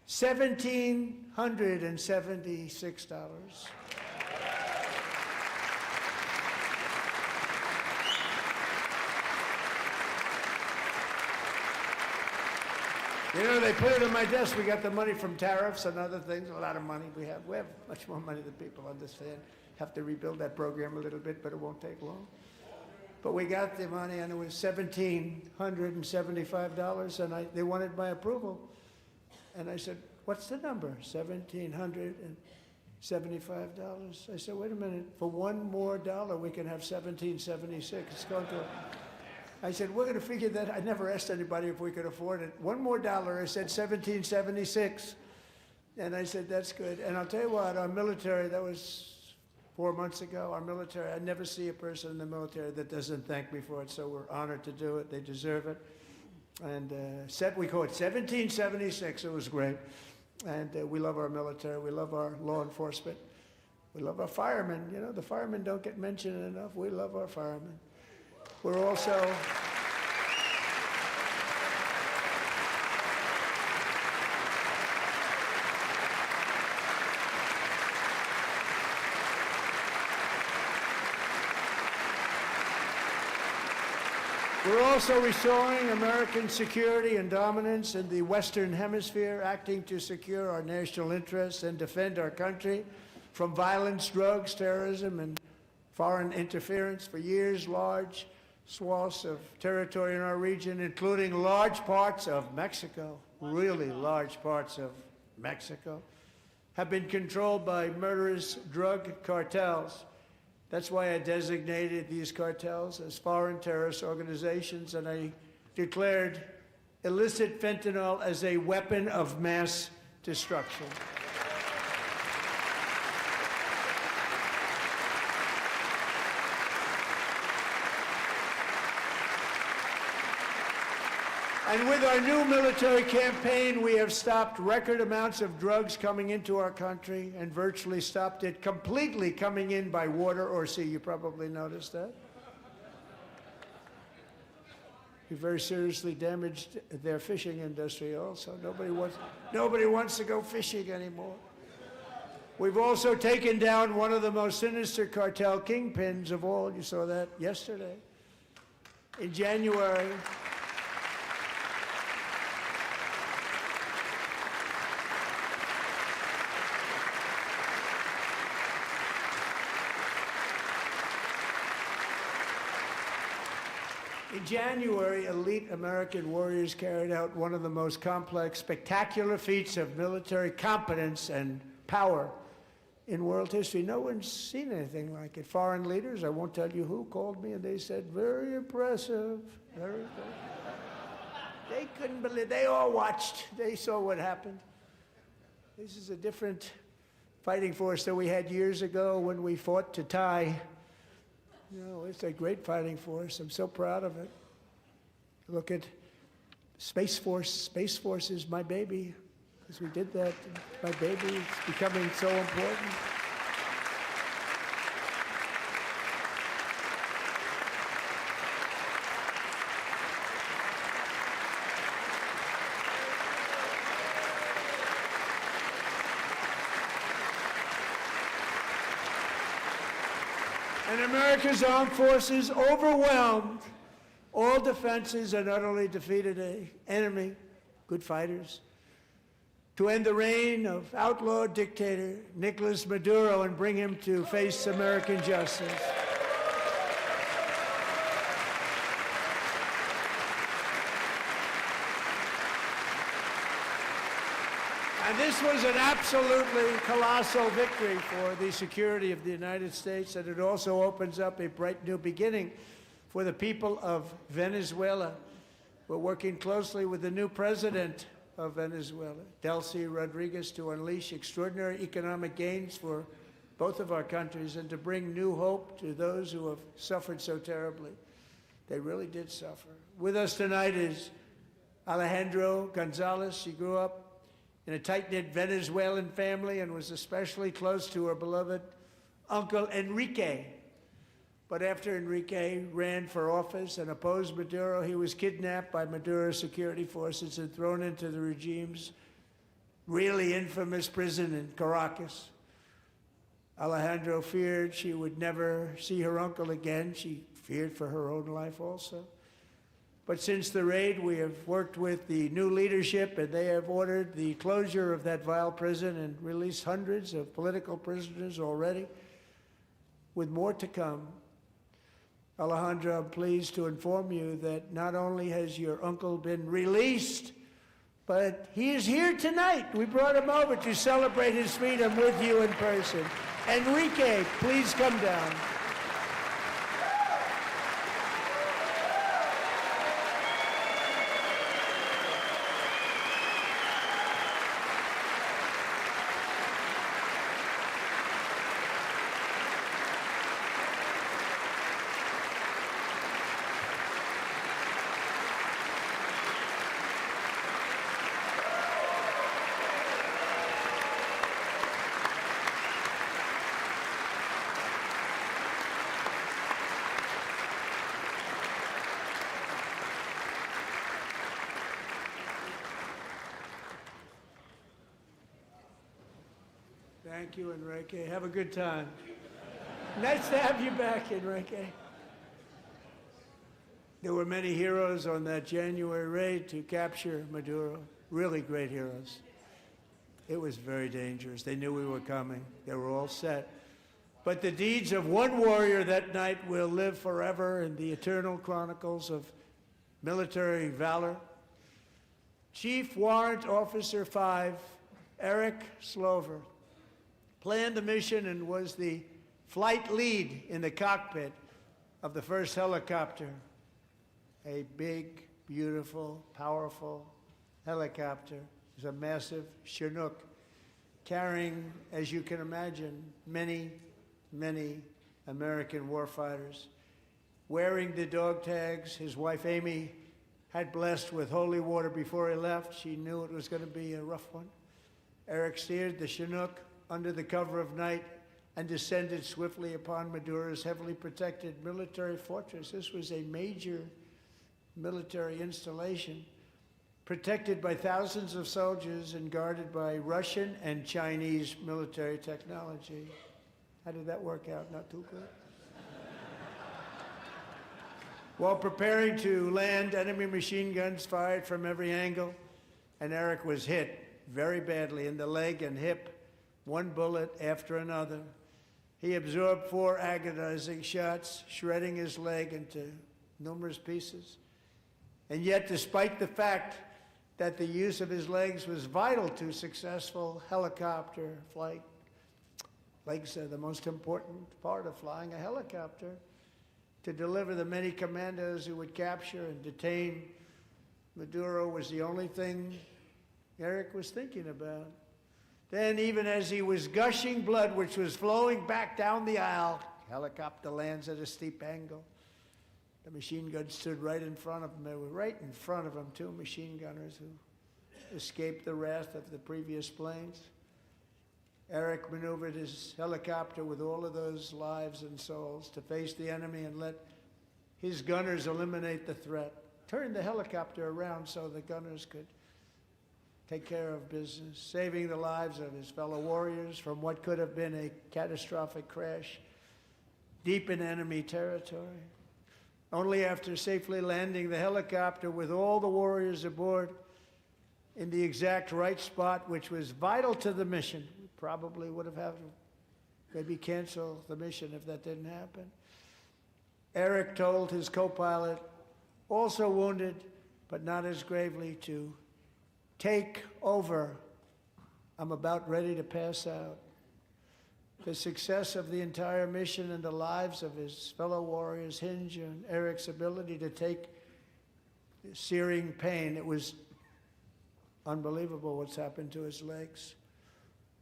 $1,776. You know, they put it on my desk. We got the money from tariffs and other things, a lot of money we have. We have much more money than people understand. Have to rebuild that program a little bit, but it won't take long. But we got the money, and it was $1,775, and they wanted my approval. And I said, what's the number? $1,775. I said, wait a minute, for $1 more we can have $1,776. It's going to. I said, we're going to figure that. I never asked anybody if we could afford it. $1 more, I said $1,776. And I said, that's good. And I'll tell you what, our military, that was 4 months ago, our military, I never see a person in the military that doesn't thank me for it, so we're honored to do it. They deserve it. And we call it 1776. It was great. And we love our military. We love our law enforcement. We love our firemen. You know, the firemen don't get mentioned enough. We love our firemen. We're also... We're also restoring American security and dominance in the Western Hemisphere, acting to secure our national interests and defend our country from violence, drugs, terrorism, and foreign interference. For years, large swaths of territory in our region, including large parts of Mexico, really large parts of Mexico, have been controlled by murderous drug cartels. That's why I designated these cartels as foreign terrorist organizations, and I declared illicit fentanyl as a weapon of mass destruction. And with our new military campaign, we have stopped record amounts of drugs coming into our country and virtually stopped it completely coming in by water or sea. You probably noticed that. We very seriously damaged their fishing industry also. Nobody wants to go fishing anymore. We've also taken down one of the most sinister cartel kingpins of all. You saw that yesterday. In January, elite American warriors carried out one of the most complex, spectacular feats of military competence and power in world history. No one's seen anything like it. Foreign leaders, I won't tell you who, called me and they said, very impressive, very good. They couldn't believe, they all watched, they saw what happened. This is a different fighting force than we had years ago when we fought to tie. You know, it's a great fighting force. I'm so proud of it. Look at Space Force. Space Force is my baby, because we did that. My baby is becoming so important. And America's armed forces overwhelmed all defenses and utterly defeated an enemy, good fighters, to end the reign of outlaw dictator Nicolas Maduro and bring him to face American justice. And this was an absolutely colossal victory for the security of the United States, and it also opens up a bright new beginning for the people of Venezuela. We're working closely with the new president of Venezuela, Delcy Rodriguez, to unleash extraordinary economic gains for both of our countries and to bring new hope to those who have suffered so terribly. They really did suffer. With us tonight is Alejandro Gonzalez. She grew up in a tight-knit Venezuelan family and was especially close to her beloved uncle Enrique. But after Enrique ran for office and opposed Maduro, he was kidnapped by Maduro's security forces and thrown into the regime's really infamous prison in Caracas. Alejandro feared she would never see her uncle again. She feared for her own life also. But since the raid, we have worked with the new leadership, and they have ordered the closure of that vile prison and released hundreds of political prisoners already, with more to come. Alejandro, I'm pleased to inform you that not only has your uncle been released, but he is here tonight. We brought him over to celebrate his freedom with you in person. Enrique, please come down. Thank you, Enrique. Have a good time. Nice to have you back, Enrique. There were many heroes on that January raid to capture Maduro, really great heroes. It was very dangerous. They knew we were coming. They were all set. But the deeds of one warrior that night will live forever in the eternal chronicles of military valor. Chief Warrant Officer 5, Eric Slover, planned the mission and was the flight lead in the cockpit of the first helicopter, a big, beautiful, powerful helicopter. It was a massive Chinook carrying, as you can imagine, many, many American warfighters. Wearing the dog tags, his wife Amy had blessed with holy water before he left. She knew it was going to be a rough one. Eric steered the Chinook under the cover of night and descended swiftly upon Maduro's heavily protected military fortress. This was a major military installation, protected by thousands of soldiers and guarded by Russian and Chinese military technology. How did that work out? Not too good. While preparing to land, enemy machine guns fired from every angle, and Eric was hit very badly in the leg and hip, one bullet after another. He absorbed 4 agonizing shots, shredding his leg into numerous pieces. And yet, despite the fact that the use of his legs was vital to successful helicopter flight, legs are the most important part of flying a helicopter, to deliver the many commandos who would capture and detain Maduro was the only thing Eric was thinking about. Then, even as he was gushing blood, which was flowing back down the aisle, helicopter lands at a steep angle. The machine gun stood right in front of him. They were right in front of him, 2 machine gunners who escaped the wrath of the previous planes. Eric maneuvered his helicopter with all of those lives and souls to face the enemy and let his gunners eliminate the threat. Turned the helicopter around so the gunners could take care of business, saving the lives of his fellow warriors from what could have been a catastrophic crash deep in enemy territory. Only after safely landing the helicopter with all the warriors aboard in the exact right spot, which was vital to the mission. We probably would have had to maybe cancel the mission if that didn't happen. Eric told his co-pilot, also wounded, but not as gravely, to take over. I'm about ready to pass out. The success of the entire mission and the lives of his fellow warriors hinge on Eric's ability to take searing pain. It was unbelievable what's happened to his legs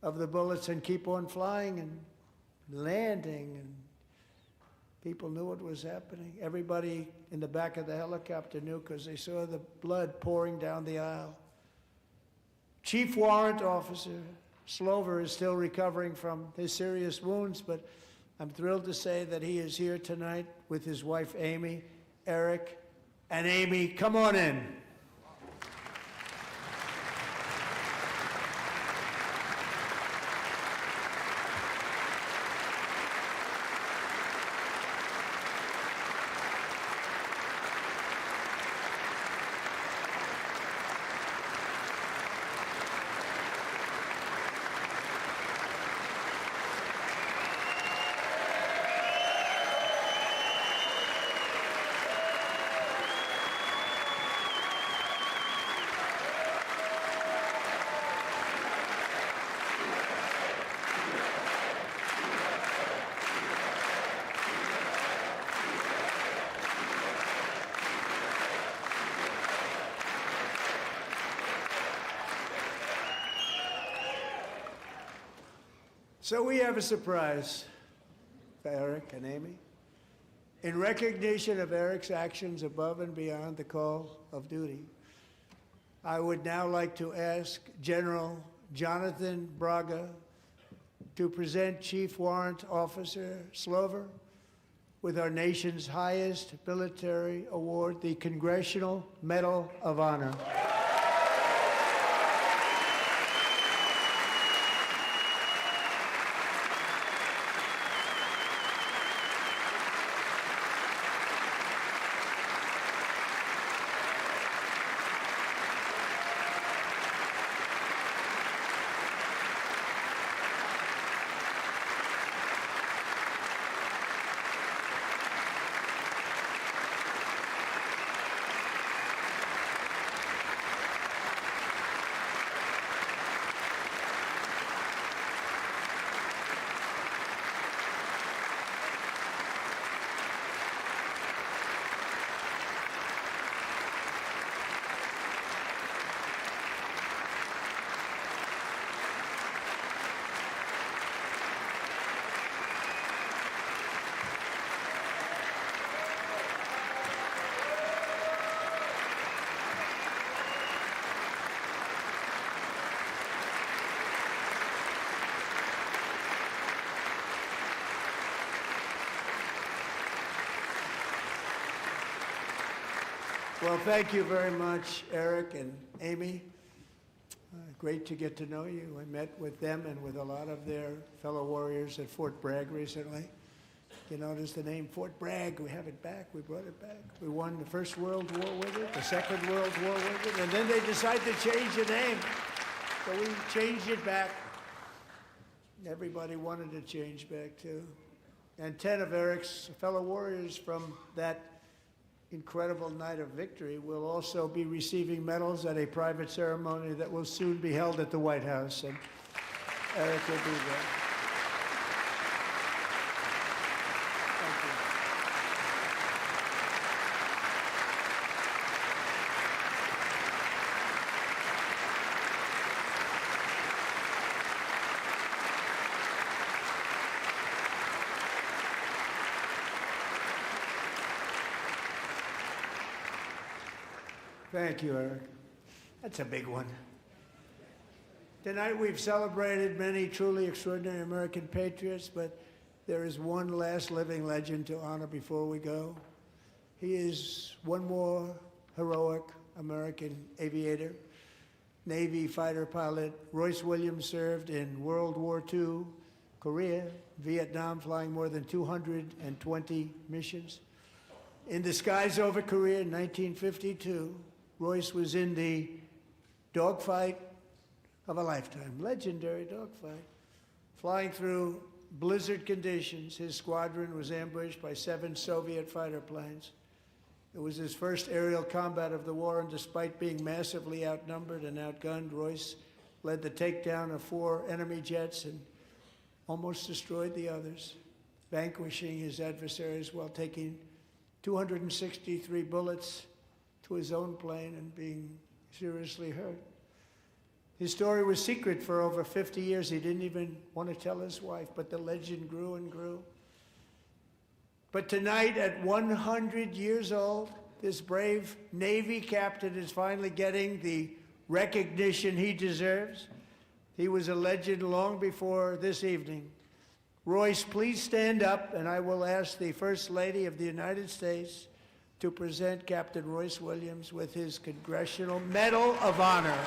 of the bullets and keep on flying and landing, and people knew what was happening. Everybody in the back of the helicopter knew because they saw the blood pouring down the aisle. Chief Warrant Officer Slover is still recovering from his serious wounds, but I'm thrilled to say that he is here tonight with his wife Amy, Eric, and Amy, come on in. So we have a surprise for Eric and Amy. In recognition of Eric's actions above and beyond the call of duty, I would now like to ask General Jonathan Braga to present Chief Warrant Officer Slover with our nation's highest military award, the Congressional Medal of Honor. Well, thank you very much, Eric and Amy. Great to get to know you. I met with them and with a lot of their fellow warriors at Fort Bragg recently. You notice the name Fort Bragg, we have it back, we brought it back. We won the First World War with it, the Second World War with it, and then they decided to change the name. So we changed it back. Everybody wanted to change back too. And 10 of Eric's fellow warriors from that incredible night of victory will also be receiving medals at a private ceremony that will soon be held at the White House, and Eric will be there. Thank you. Thank you, Eric. That's a big one. Tonight we've celebrated many truly extraordinary American patriots, but there is one last living legend to honor before we go. He is one more heroic American aviator, Navy fighter pilot. Royce Williams served in World War II, Korea, Vietnam, flying more than 220 missions. In the skies over Korea in 1952, Royce was in the dogfight of a lifetime, legendary dogfight. Flying through blizzard conditions, his squadron was ambushed by 7 Soviet fighter planes. It was his first aerial combat of the war, and despite being massively outnumbered and outgunned, Royce led the takedown of 4 enemy jets and almost destroyed the others, vanquishing his adversaries while taking 263 bullets to his own plane and being seriously hurt. His story was secret for over 50 years. He didn't even want to tell his wife, but the legend grew and grew. But tonight, at 100 years old, this brave Navy captain is finally getting the recognition he deserves. He was a legend long before this evening. Royce, please stand up, and I will ask the First Lady of the United States to present Captain Royce Williams with his Congressional Medal of Honor.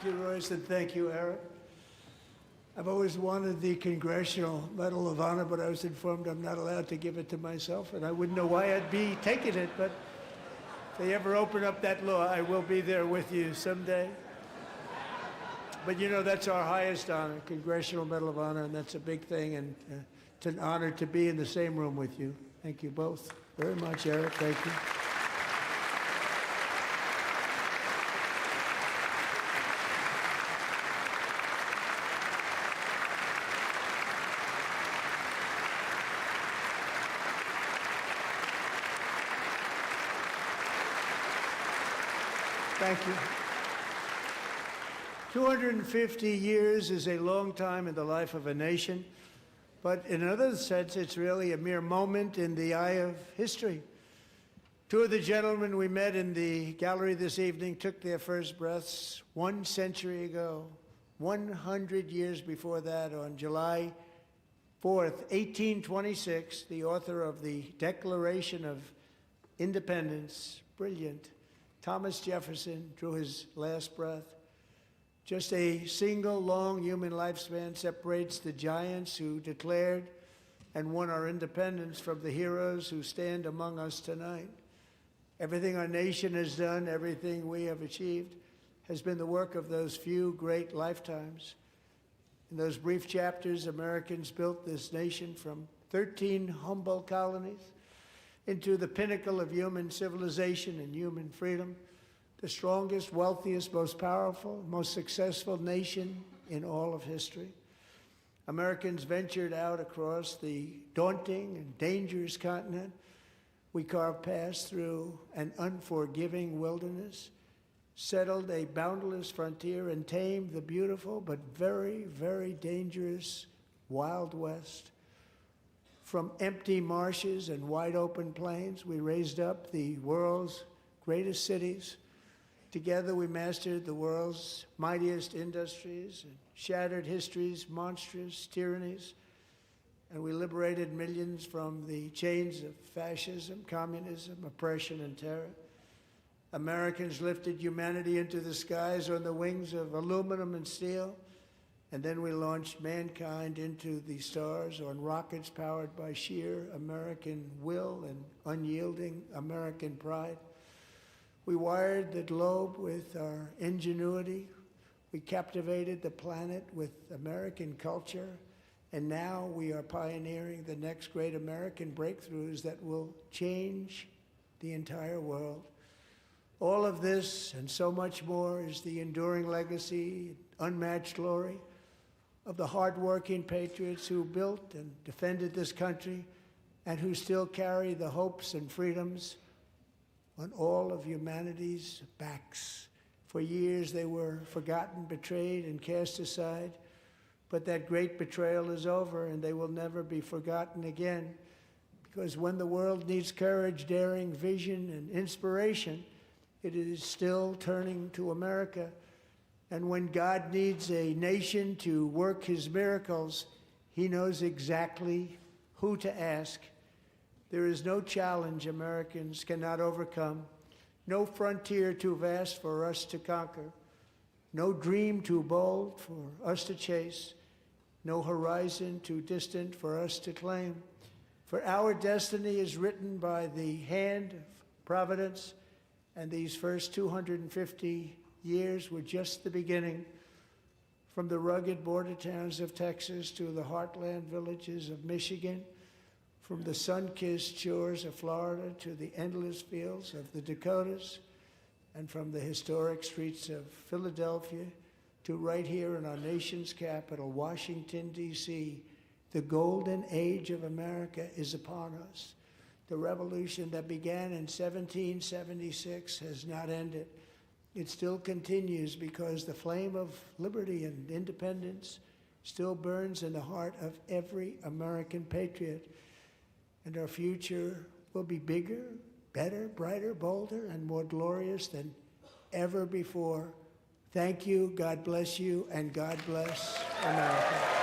Thank you, Royce, and thank you, Eric. I've always wanted the Congressional Medal of Honor, but I was informed I'm not allowed to give it to myself, and I wouldn't know why I'd be taking it, but if they ever open up that law, I will be there with you someday. But you know, that's our highest honor, Congressional Medal of Honor, and that's a big thing, and it's an honor to be in the same room with you. Thank you both very much, Eric. Thank you. Thank you. 250 years is a long time in the life of a nation, but in another sense, it's really a mere moment in the eye of history. Two of the gentlemen we met in the gallery this evening took their first breaths 1 century ago, 100 years before that, on July 4th, 1826, the author of the Declaration of Independence, brilliant, Thomas Jefferson, drew his last breath. Just a single long human lifespan separates the giants who declared and won our independence from the heroes who stand among us tonight. Everything our nation has done, everything we have achieved, has been the work of those few great lifetimes. In those brief chapters, Americans built this nation from 13 humble colonies into the pinnacle of human civilization and human freedom, the strongest, wealthiest, most powerful, most successful nation in all of history. Americans ventured out across the daunting and dangerous continent. We carved paths through an unforgiving wilderness, settled a boundless frontier, and tamed the beautiful but very, very dangerous Wild West. From empty marshes and wide open plains, we raised up the world's greatest cities. Together, we mastered the world's mightiest industries and shattered history's monstrous tyrannies. And we liberated millions from the chains of fascism, communism, oppression, and terror. Americans lifted humanity into the skies on the wings of aluminum and steel. And then we launched mankind into the stars on rockets powered by sheer American will and unyielding American pride. We wired the globe with our ingenuity. We captivated the planet with American culture. And now we are pioneering the next great American breakthroughs that will change the entire world. All of this and so much more is the enduring legacy, unmatched glory of the hardworking patriots who built and defended this country and who still carry the hopes and freedoms on all of humanity's backs. For years they were forgotten, betrayed, and cast aside, but that great betrayal is over and they will never be forgotten again, because when the world needs courage, daring, vision, and inspiration, it is still turning to America. And when God needs a nation to work his miracles, he knows exactly who to ask. There is no challenge Americans cannot overcome, no frontier too vast for us to conquer, no dream too bold for us to chase, no horizon too distant for us to claim. For our destiny is written by the hand of providence, and these first 250 years were just the beginning. From the rugged border towns of Texas to the heartland villages of Michigan, from the sun-kissed shores of Florida to the endless fields of the Dakotas, and from the historic streets of Philadelphia to right here in our nation's capital, Washington, D.C., the golden age of America is upon us. The revolution that began in 1776 has not ended. It still continues because the flame of liberty and independence still burns in the heart of every American patriot. And our future will be bigger, better, brighter, bolder, and more glorious than ever before. Thank you, God bless you, and God bless America.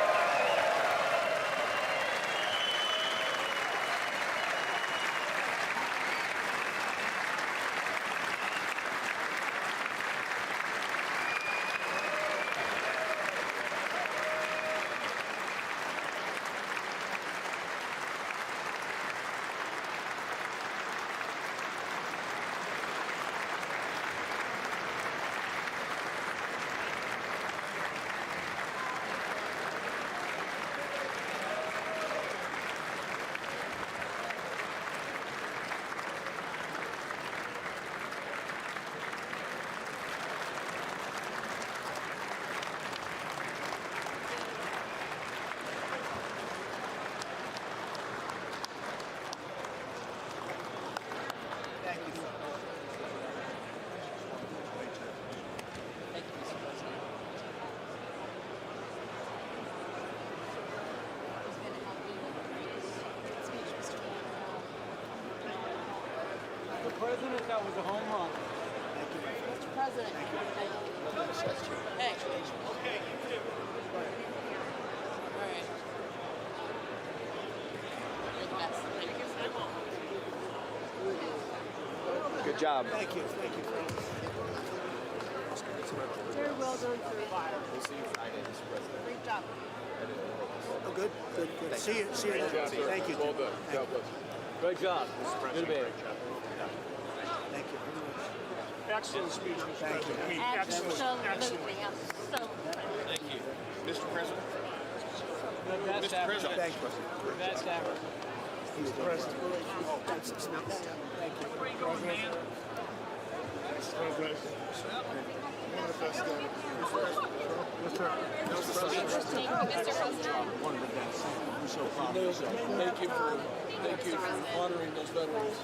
President, that was a home run. Mr. President. Thanks. Okay, you too. All right. You're the best. Thank you. Good job. Thank you. Very well done, sir. We'll see you Friday, Mr. President. Great job. Oh, good. See you. Then. Thank you. Well done. God bless you. Great job. Good man. Thank you very much. Excellent speech, Mr. President. I mean, Absolutely. Thank you. Mr. President. The best Mr. ever. President. Thank you. The best ever. Mr. President. Thank you. One of the best. I'm so proud of yourself. Thank you for honoring those veterans.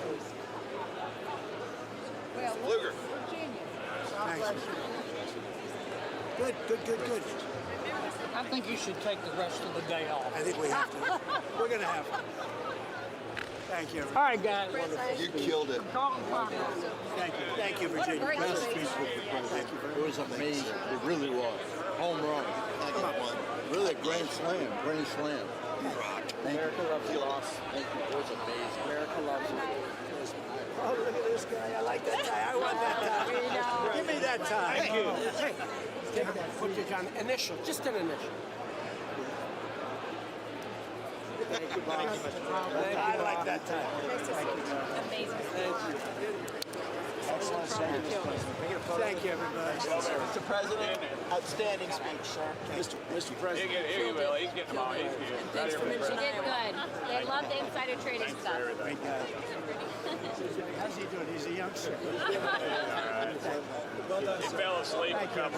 Luger. Thanks. Good. I think you should take the rest of the day off. I think we have to. We're going to have to. Thank you. All right, guys. You killed it. Thank you, Virginia. It was amazing. It really was. Home run. Really a grand slam. America loves you. Thank you. It was amazing. America loves you. Oh, look at this guy. I like that tie. I want that tie. Give me that tie. Thank you. Take that. Put your kind of initial. Just an initial. Thank you, Bob. I like that tie. Thank you, everybody. Mr. President, outstanding speech, sir. Mr. President. Here you will. He's getting them all. He's here. Right here with You did good. They love the insider trading stuff. Great guy. How's he doing? He's a youngster. He fell asleep a couple